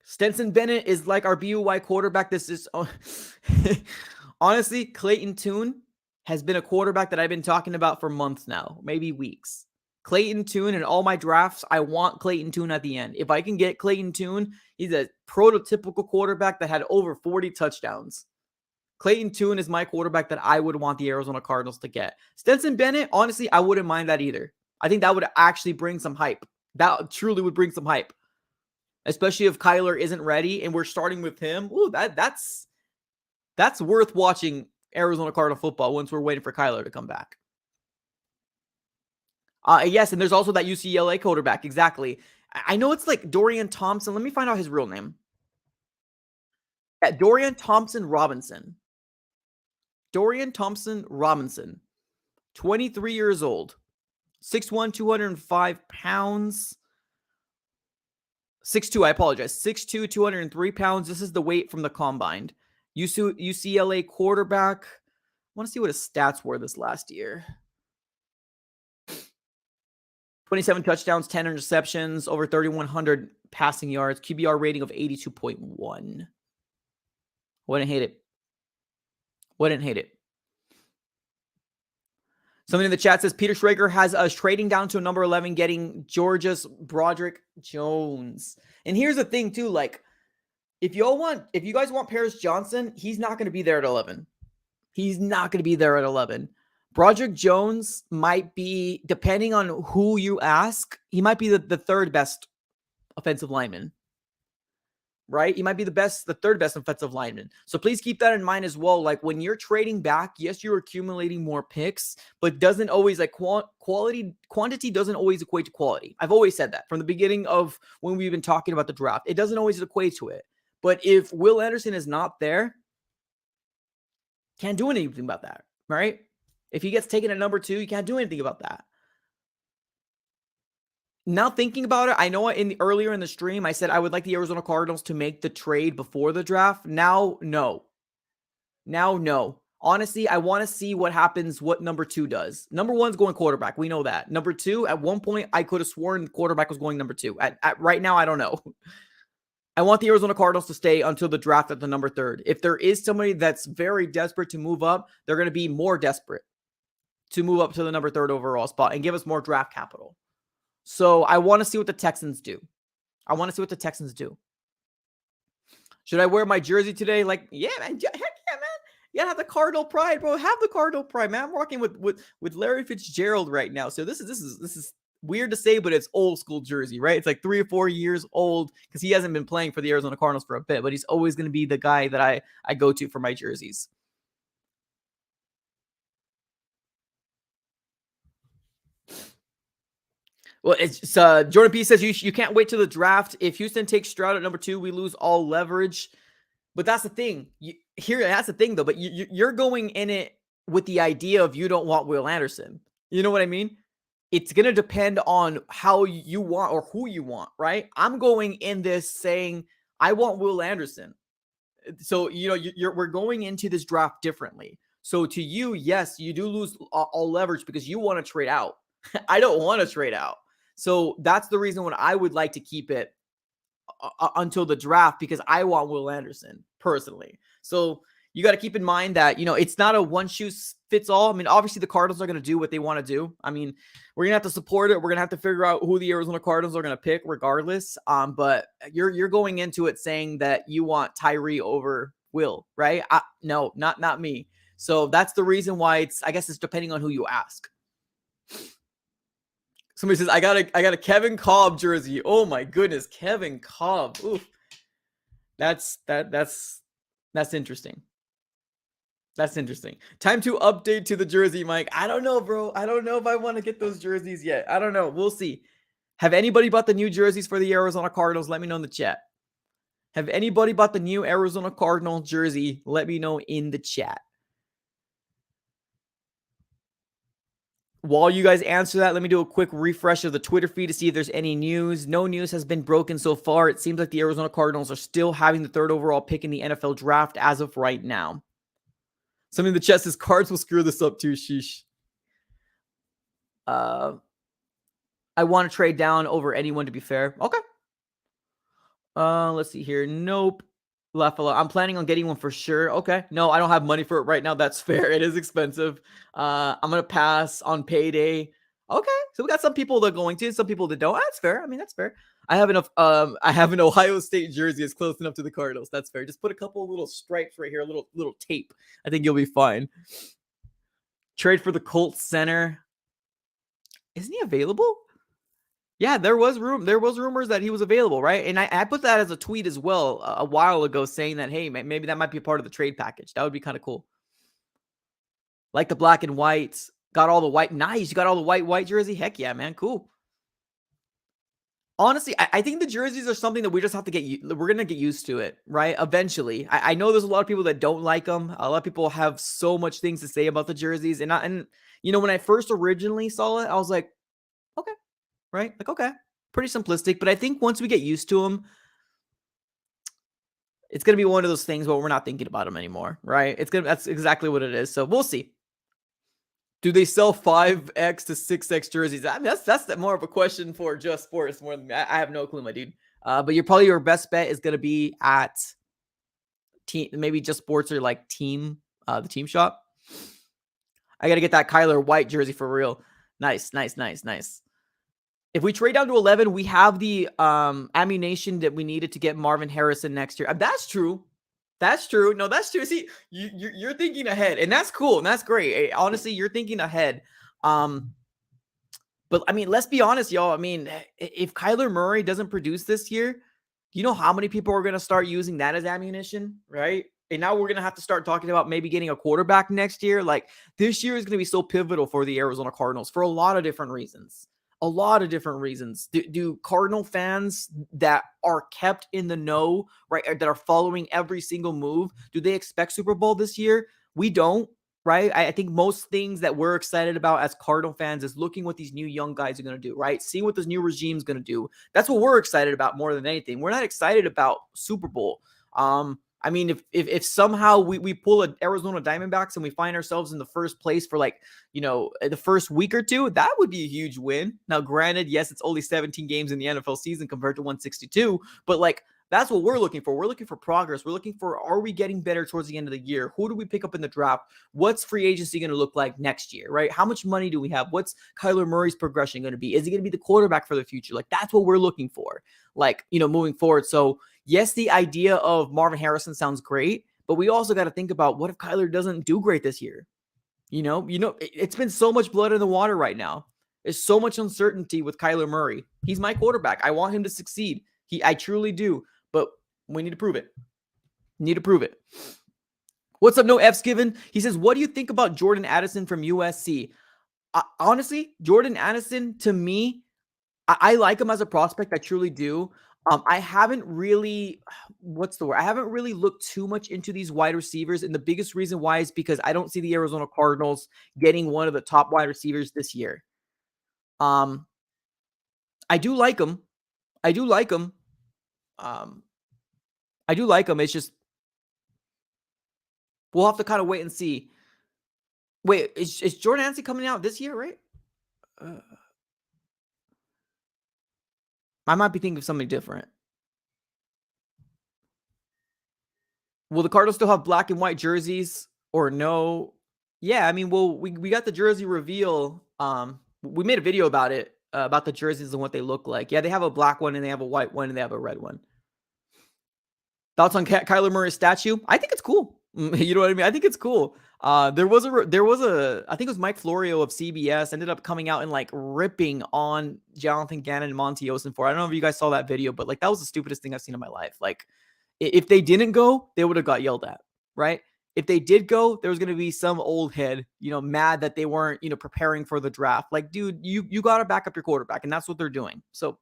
Stetson Bennett is like our BYU quarterback. This is honestly, Clayton Tune has been a quarterback that I've been talking about for months now, maybe weeks. Clayton Tune in all my drafts, I want Clayton Tune at the end. If I can get Clayton Tune, he's a prototypical quarterback that had over 40 touchdowns. Clayton Tune is my quarterback that I would want the Arizona Cardinals to get. Stetson Bennett, honestly, I wouldn't mind that either. I think that would actually bring some hype. That truly would bring some hype. Especially if Kyler isn't ready and we're starting with him. Ooh, that's worth watching Arizona Cardinal football once we're waiting for Kyler to come back. Yes, and there's also that UCLA quarterback. Exactly. I know it's like Dorian Thompson. Let me find out his real name. Yeah, Dorian Thompson Robinson. Dorian Thompson Robinson. 23 years old. 6'1", 205 pounds. 6'2", I apologize. 6'2", 203 pounds. This is the weight from the combine. UCLA quarterback. I want to see what his stats were this last year. 27 touchdowns, 10 interceptions, over 3,100 passing yards, QBR rating of 82.1. Wouldn't hate it. Wouldn't hate it. Somebody in the chat says Peter Schrager has us trading down to a number 11, getting Georgia's Broderick Jones. And here's the thing too, like if you guys want Paris Johnson, he's not going to be there at 11. He's not going to be there at 11. Broderick Jones might be, depending on who you ask, he might be the third best offensive lineman. Right? He might be the third best offensive lineman. So please keep that in mind as well. Like when you're trading back, yes, you're accumulating more picks, but doesn't always like quantity doesn't always equate to quality. I've always said that from the beginning of when we've been talking about the draft. It doesn't always equate to it. But if Will Anderson is not there, can't do anything about that, right? If he gets taken at number 2, you can't do anything about that. Now thinking about it, I know earlier in the stream, I said I would like the Arizona Cardinals to make the trade before the draft. Now, no. Honestly, I want to see what happens, what number 2 does. Number 1's going quarterback. We know that. Number 2, at one point, I could have sworn quarterback was going number 2. At right now, I don't know. I want the Arizona Cardinals to stay until the draft at the number 3rd. If there is somebody that's very desperate to move up, they're going to be more desperate to move up to the number 3rd overall spot and give us more draft capital. So I want to see what the Texans do. Should I wear my jersey today? Like, yeah, man. Heck yeah, man. You gotta have the Cardinal pride, bro. Have the Cardinal pride, man. I'm rocking with Larry Fitzgerald right now. So this is weird to say, but it's old school jersey, right? It's like 3 or 4 years old because he hasn't been playing for the Arizona Cardinals for a bit, but he's always going to be the guy that I go to for my jerseys. Well, it's Jordan P says you can't wait till the draft. If Houston takes Stroud at number 2, we lose all leverage. But that's the thing. That's the thing, though. But you're going in it with the idea of you don't want Will Anderson. You know what I mean? It's going to depend on how you want or who you want, right? I'm going in this saying I want Will Anderson. So, we're going into this draft differently. So to you, yes, you do lose all leverage because you want to trade out. I don't want to trade out. So that's the reason when I would like to keep it until the draft because I want Will Anderson personally. So you got to keep in mind that, it's not a one shoe fits all. I mean, obviously the Cardinals are going to do what they want to do. I mean, we're going to have to support it. We're going to have to figure out who the Arizona Cardinals are going to pick regardless. But you're going into it saying that you want Tyree over Will, right? No, not me. So that's the reason why I guess it's depending on who you ask. Somebody says, I got a Kevin Kolb jersey. Oh my goodness, Kevin Kolb. Oof. That's interesting. That's interesting. Time to update to the jersey, Mike. I don't know, bro. I don't know if I want to get those jerseys yet. I don't know. We'll see. Have anybody bought the new jerseys for the Arizona Cardinals? Let me know in the chat. Have anybody bought the new Arizona Cardinals jersey? Let me know in the chat. While you guys answer that, let me do a quick refresh of the Twitter feed to see if there's any news. No news has been broken so far. It seems like the Arizona Cardinals are still having the 3rd overall pick in the NFL draft as of right now. Somebody in the chat says Cards will screw this up too. Sheesh. I want to trade down over anyone, to be fair. Okay. Let's see here. Nope. Lafalo. I'm planning on getting one for sure. Okay. No, I don't have money for it right now. That's fair. It is expensive. I'm going to pass on payday. Okay. So we got some people that are going to, some people that don't. That's fair. I mean, that's fair. I have enough. I have an Ohio State jersey. It's close enough to the Cardinals. That's fair. Just put a couple little stripes right here, a little tape. I think you'll be fine. Trade for the Colts center. Isn't he available? Yeah, there was rumors that he was available, right? And I put that as a tweet as well a while ago saying that, hey, maybe that might be a part of the trade package. That would be kind of cool. Like the black and white. Got all the white. Nice. You got all the white jersey. Heck yeah, man. Cool. Honestly, I think the jerseys are something that we just have to we're going to get used to it, right? Eventually. I know there's a lot of people that don't like them. A lot of people have so much things to say about the jerseys. And when I first originally saw it, I was like, okay. Right? Like, okay, pretty simplistic. But I think once we get used to them, it's going to be one of those things where we're not thinking about them anymore, right? That's exactly what it is. So we'll see. Do they sell 5X to 6X jerseys? I mean, that's more of a question for Just Sports more than I have no clue, my dude. But your best bet is going to be at maybe Just Sports or like the team shop. I got to get that Kyler White jersey for real. Nice. If we trade down to 11, we have the ammunition that we needed to get Marvin Harrison next year. That's true. That's true. No, that's true. See, you're thinking ahead, and that's cool, and that's great. Honestly, you're thinking ahead. But I mean, let's be honest, y'all. I mean, if Kyler Murray doesn't produce this year, do you know how many people are going to start using that as ammunition, right? And now we're going to have to start talking about maybe getting a quarterback next year. Like, this year is going to be so pivotal for the Arizona Cardinals for a lot of different reasons. Do Cardinal fans that are kept in the know, right, that are following every single move, do they expect Super Bowl this year? We don't, right? I think most things that we're excited about as Cardinal fans is looking what these new young guys are going to do, right? Seeing what this new regime is going to do. That's what we're excited about more than anything. We're not excited about Super Bowl. I mean, if somehow we pull an Arizona Diamondbacks and we find ourselves in the first place for the first week or two, that would be a huge win. Now, granted, yes, it's only 17 games in the NFL season compared to 162, but that's what we're looking for. We're looking for progress. We're looking for, are we getting better towards the end of the year? Who do we pick up in the draft? What's free agency going to look like next year, right? How much money do we have? What's Kyler Murray's progression going to be? Is he going to be the quarterback for the future? That's what we're looking for, moving forward. So yes, the idea of Marvin Harrison sounds great, but we also got to think about what if Kyler doesn't do great this year? It's been so much blood in the water right now. There's so much uncertainty with Kyler Murray. He's my quarterback. I want him to succeed. I truly do. But we need to prove it. Need to prove it. What's up, no F's given? He says, what do you think about Jordan Addison from USC? Honestly, Jordan Addison, to me, I like him as a prospect. I truly do. I haven't really, what's the word? I haven't really looked too much into these wide receivers. And the biggest reason why is because I don't see the Arizona Cardinals getting one of the top wide receivers this year. I do like him. I do like him. I do like him. It's just, we'll have to kind of wait and see. Wait, is Jordan Addison coming out this year, right? I might be thinking of something different. Will the Cardinals still have black and white jerseys or no? Yeah, I mean, well, we got the jersey reveal. We made a video about it, about the jerseys and what they look like. Yeah, they have a black one and they have a white one and they have a red one. Thoughts on Kyler Murray's statue? I think it's cool. You know what I mean? I think it's cool. There was a, I think it was Mike Florio of CBS ended up coming out and like ripping on Jonathan Gannon and Monty Osenfor. I don't know if you guys saw that video, but like that was the stupidest thing I've seen in my life. Like if they didn't go, they would have got yelled at, right? If they did go, there was going to be some old head, mad that they weren't, preparing for the draft. Like, dude, you got to back up your quarterback, and that's what they're doing. So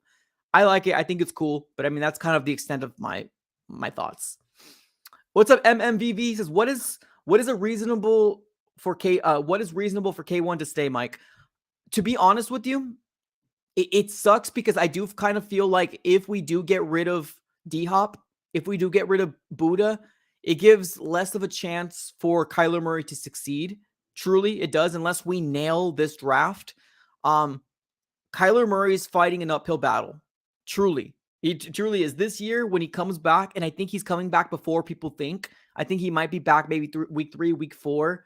I like it. I think it's cool, but I mean, that's kind of the extent of my thoughts. What's up, MMVV? He says, what is reasonable for K1 to stay, Mike? To be honest with you, it sucks because I do kind of feel like if we do get rid of D-Hop, if we do get rid of Buddha, it gives less of a chance for Kyler Murray to succeed. Truly, it does, unless we nail this draft. Kyler Murray is fighting an uphill battle. Truly. He truly is. This year, when he comes back, and I think he's coming back before people think. I think he might be back maybe week 3, week 4,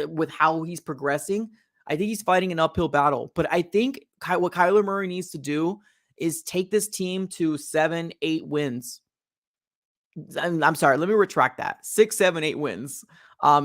with how he's progressing. I think he's fighting an uphill battle. But I think what Kyler Murray needs to do is take this team to 7, 8 wins. I'm sorry, let me retract that. 6, 7, 8 wins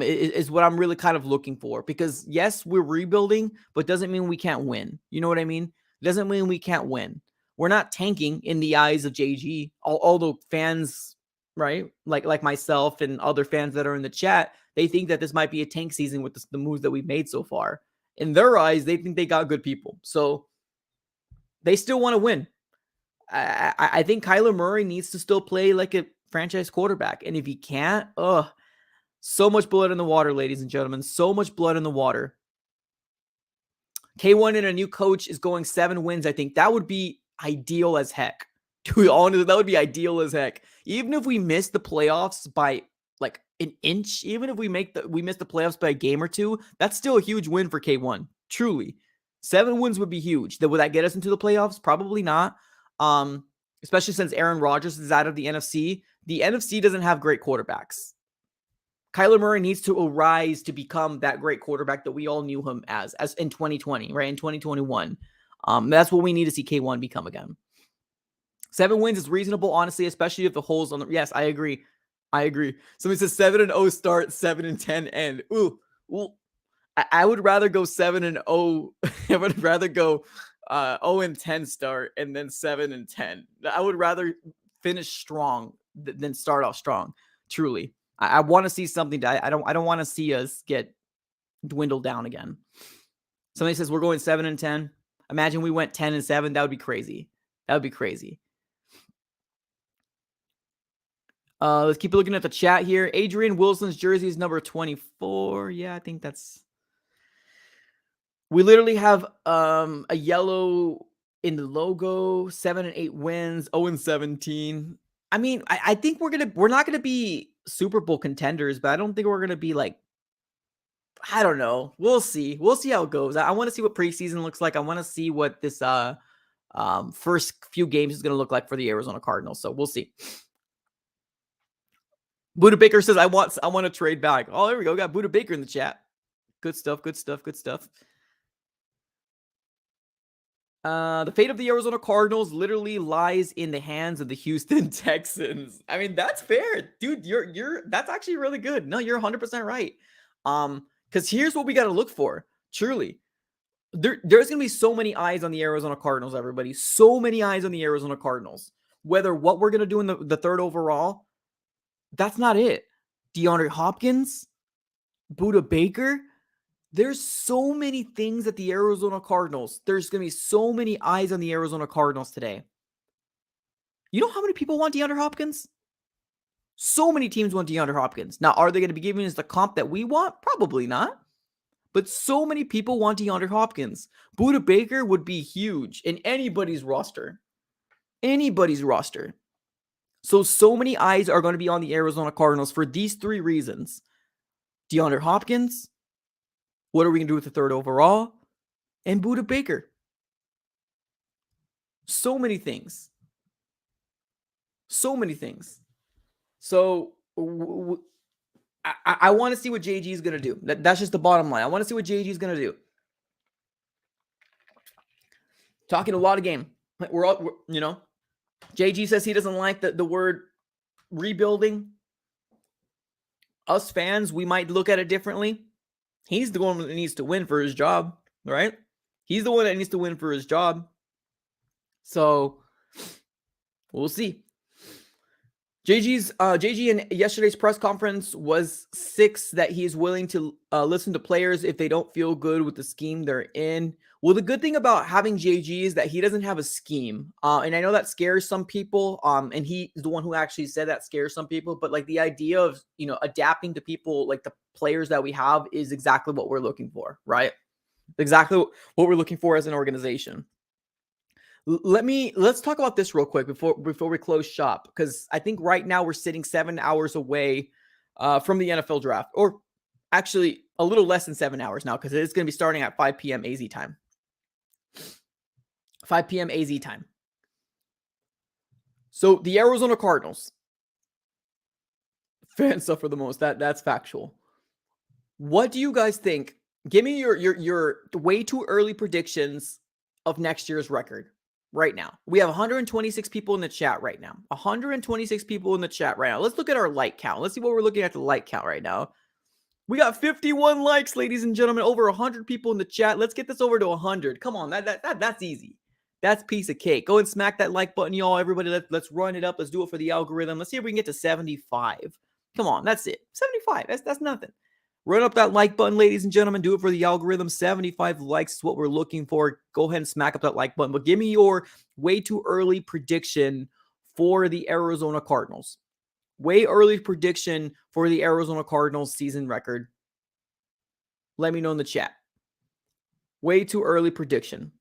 is what I'm really kind of looking for. Because, yes, we're rebuilding, but doesn't mean we can't win. You know what I mean? Doesn't mean we can't win. We're not tanking in the eyes of JG, although fans, right, like myself and other fans that are in the chat, they think that this might be a tank season with the moves that we've made so far. In their eyes, they think they got good people. So they still want to win. I think Kyler Murray needs to still play like a franchise quarterback. And if he can't, so much blood in the water, ladies and gentlemen. So much blood in the water. K1 and a new coach is going 7 wins. I think that would be ideal as heck. To be honest, that would be ideal as heck. Even if we miss the playoffs by like an inch, even if we miss the playoffs by a game or 2, that's still a huge win for K1. Truly. 7 wins would be huge. Would that get us into the playoffs? Probably not. Especially since Aaron Rodgers is out of the NFC. The NFC doesn't have great quarterbacks. Kyler Murray needs to arise to become that great quarterback that we all knew him as in 2020, right? In 2021. That's what we need to see K1 become again. 7 wins is reasonable, honestly, especially if the holes on the... Yes, I agree. Somebody says 7-0 start, 7-10 end. Ooh. I would rather go 7-0. I would rather go 0-10 start and then 7-10. I would rather finish strong than start off strong. Truly. I want to see something. I don't want to see us get dwindled down again. Somebody says we're going 7-10. Imagine we went 10-7. That would be crazy. Let's keep looking at the chat here. Adrian Wilson's jersey is number 24. Yeah, I think that's... We literally have a yellow in the logo. 7 and 8 wins. 0-17. I mean, I think we're not gonna be Super Bowl contenders, but I don't think we're gonna be like... I don't know. We'll see. We'll see how it goes. I want to see what preseason looks like. I want to see what this first few games is going to look like for the Arizona Cardinals. So we'll see. Buddha Baker says, I want to trade back. Oh, there we go. We got Buddha Baker in the chat. Good stuff. The fate of the Arizona Cardinals literally lies in the hands of the Houston Texans. I mean, that's fair. Dude, that's actually really good. No, you're 100% right. Because here's what we got to look for. Truly. there's going to be so many eyes on the Arizona Cardinals, everybody. So many eyes on the Arizona Cardinals. Whether what we're going to do in the third overall, that's not it. DeAndre Hopkins, Budda Baker. There's so many things at the Arizona Cardinals. There's going to be so many eyes on the Arizona Cardinals today. You know how many people want DeAndre Hopkins? So many teams want DeAndre Hopkins. Now, are they going to be giving us the comp that we want? Probably not. But so many people want DeAndre Hopkins. Budda Baker would be huge in anybody's roster. Anybody's roster. So many eyes are going to be on the Arizona Cardinals for these three reasons. DeAndre Hopkins. What are we going to do with the third overall? And Budda Baker. So many things. So many things. So I want to see what JG is going to do. That's just the bottom line. I want to see what JG is going to do. Talking a lot of game. We're JG says he doesn't like the word rebuilding. Us fans, we might look at it differently. He's the one that needs to win for his job, right? He's the one that needs to win for his job. So we'll see. JG in yesterday's press conference was that he's willing to listen to players if they don't feel good with the scheme they're in. Well, the good thing about having JG is that he doesn't have a scheme. And I know that scares some people. And he's the one who actually said that scares some people. But like the idea of, adapting to people, like the players that we have is exactly what we're looking for, right? Exactly what we're looking for as an organization. Let's talk about this real quick before we close shop, because I think right now we're sitting 7 hours away from the NFL draft, or actually a little less than 7 hours now, because it's going to be starting at 5 p.m. AZ time. 5 p.m. AZ time. So the Arizona Cardinals, fan suffer the most. That's factual. What do you guys think? Give me your way too early predictions of next year's record. Right now, we have 126 people in the chat right now. 126 people in the chat right now. Let's look at our like count. Let's see what we're looking at the like count right now. We got 51 likes, ladies and gentlemen. Over 100 people in the chat. Let's get this over to 100. Come on, that's easy. That's piece of cake. Go and smack that like button, y'all. Everybody, let's run it up. Let's do it for the algorithm. Let's see if we can get to 75. Come on, that's it. 75. That's nothing. Run up that like button, ladies and gentlemen. Do it for the algorithm. 75 likes is what we're looking for. Go ahead and smack up that like button. But give me your way too early prediction for the Arizona Cardinals. Way early prediction for the Arizona Cardinals season record. Let me know in the chat. Way too early prediction.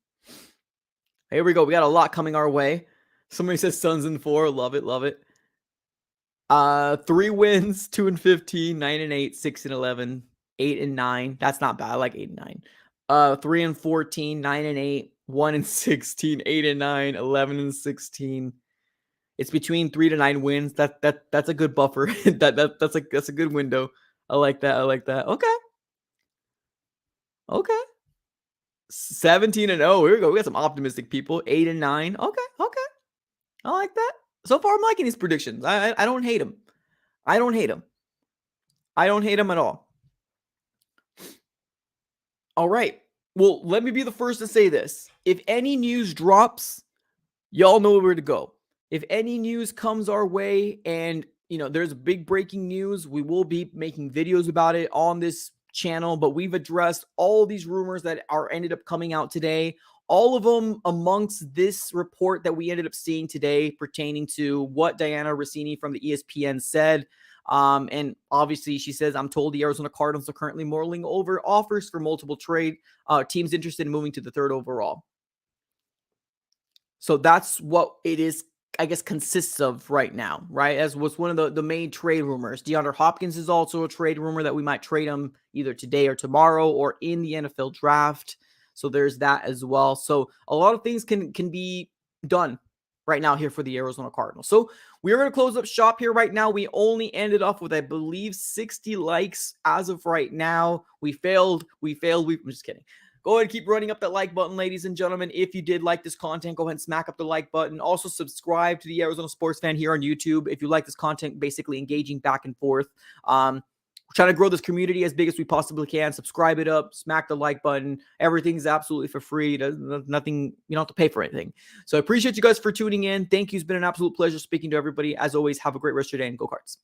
Here we go. We got a lot coming our way. Somebody says Suns in 4. Love it. Love it. 3 wins, 2-15, 9-8, 6-11, 8-9. That's not bad. I like 8-9. 3-14, 9-8, 1-16, 8-9, 11-16. It's between 3 to 9 wins. That's a good buffer. That's a good window. I like that. Okay. 17-0. Here we go. We got some optimistic people. 8-9. Okay. I like that. So far, I'm liking these predictions. I don't hate them. I don't hate them at all. All right. Well, let me be the first to say this. If any news drops, y'all know where to go. If any news comes our way and, there's big breaking news, we will be making videos about it on this channel, but we've addressed all these rumors that ended up coming out today. All of them amongst this report that we ended up seeing today pertaining to what Diana Rossini from the ESPN said. And obviously she says, I'm told the Arizona Cardinals are currently mulling over offers for multiple trade teams interested in moving to the third overall. So that's what it is, I guess, consists of right now, right? As was one of the main trade rumors. DeAndre Hopkins is also a trade rumor that we might trade him either today or tomorrow or in the NFL draft. So there's that as well. So a lot of things can be done right now here for the Arizona Cardinals. So we're going to close up shop here right now. We only ended off with, I believe, 60 likes as of right now. We failed. I'm just kidding. Go ahead and keep running up that like button, ladies and gentlemen. If you did like this content, go ahead and smack up the like button. Also subscribe to the Arizona Sports Fan here on YouTube. If you like this content, basically engaging back and forth. We're trying to grow this community as big as we possibly can. Subscribe it up, smack the like button. Everything's absolutely for free. Nothing, you don't have to pay for anything. So I appreciate you guys for tuning in. Thank you. It's been an absolute pleasure speaking to everybody. As always, have a great rest of your day and go Cards.